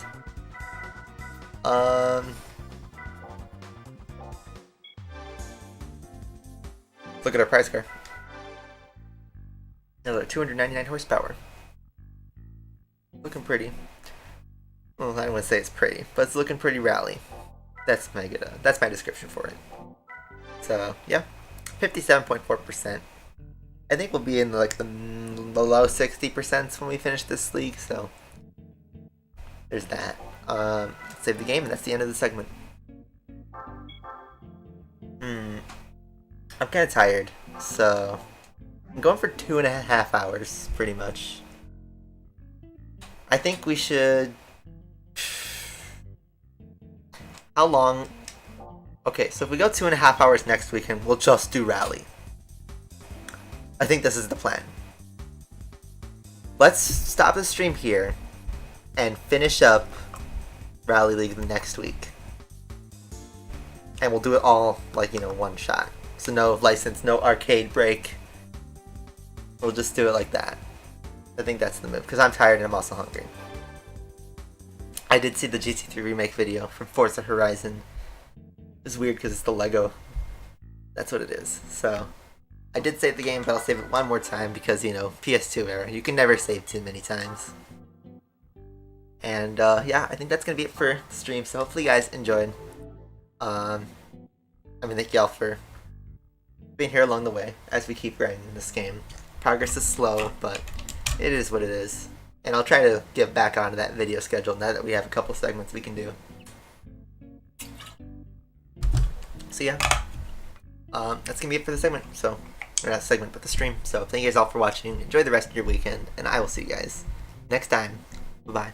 Look at our prize car. Another 299 horsepower. Looking pretty. Well, I don't want to say it's pretty, but it's looking pretty rally. That's my good. That's my description for it. So yeah, 57.4%. I think we'll be in like the low 60% when we finish this league. So there's that. Save the game, and that's the end of the segment. I'm kind of tired, so I'm going for 2.5 hours, pretty much. I think we should... How long? Okay, so if we go 2.5 hours next weekend, we'll just do Rally. I think this is the plan. Let's stop the stream here and finish up Rally League the next week. And we'll do it all, like, you know, one shot. So no license, no arcade break. We'll just do it like that. I think that's the move, because I'm tired and I'm also hungry. I did see the GT3 remake video from Forza Horizon. It's weird because it's the Lego. That's what it is. So I did save the game, but I'll save it one more time because, you know, PS2 era. You can never save too many times. And yeah, I think that's going to be it for the stream. So hopefully you guys enjoyed. Thank y'all for being here along the way as we keep grinding this game. Progress is slow, but it is what it is. And I'll try to get back onto that video schedule now that we have a couple segments we can do. So yeah, that's gonna be it for the segment. So, or not segment, but the stream. So thank you guys all for watching. Enjoy the rest of your weekend, and I will see you guys next time. Bye bye.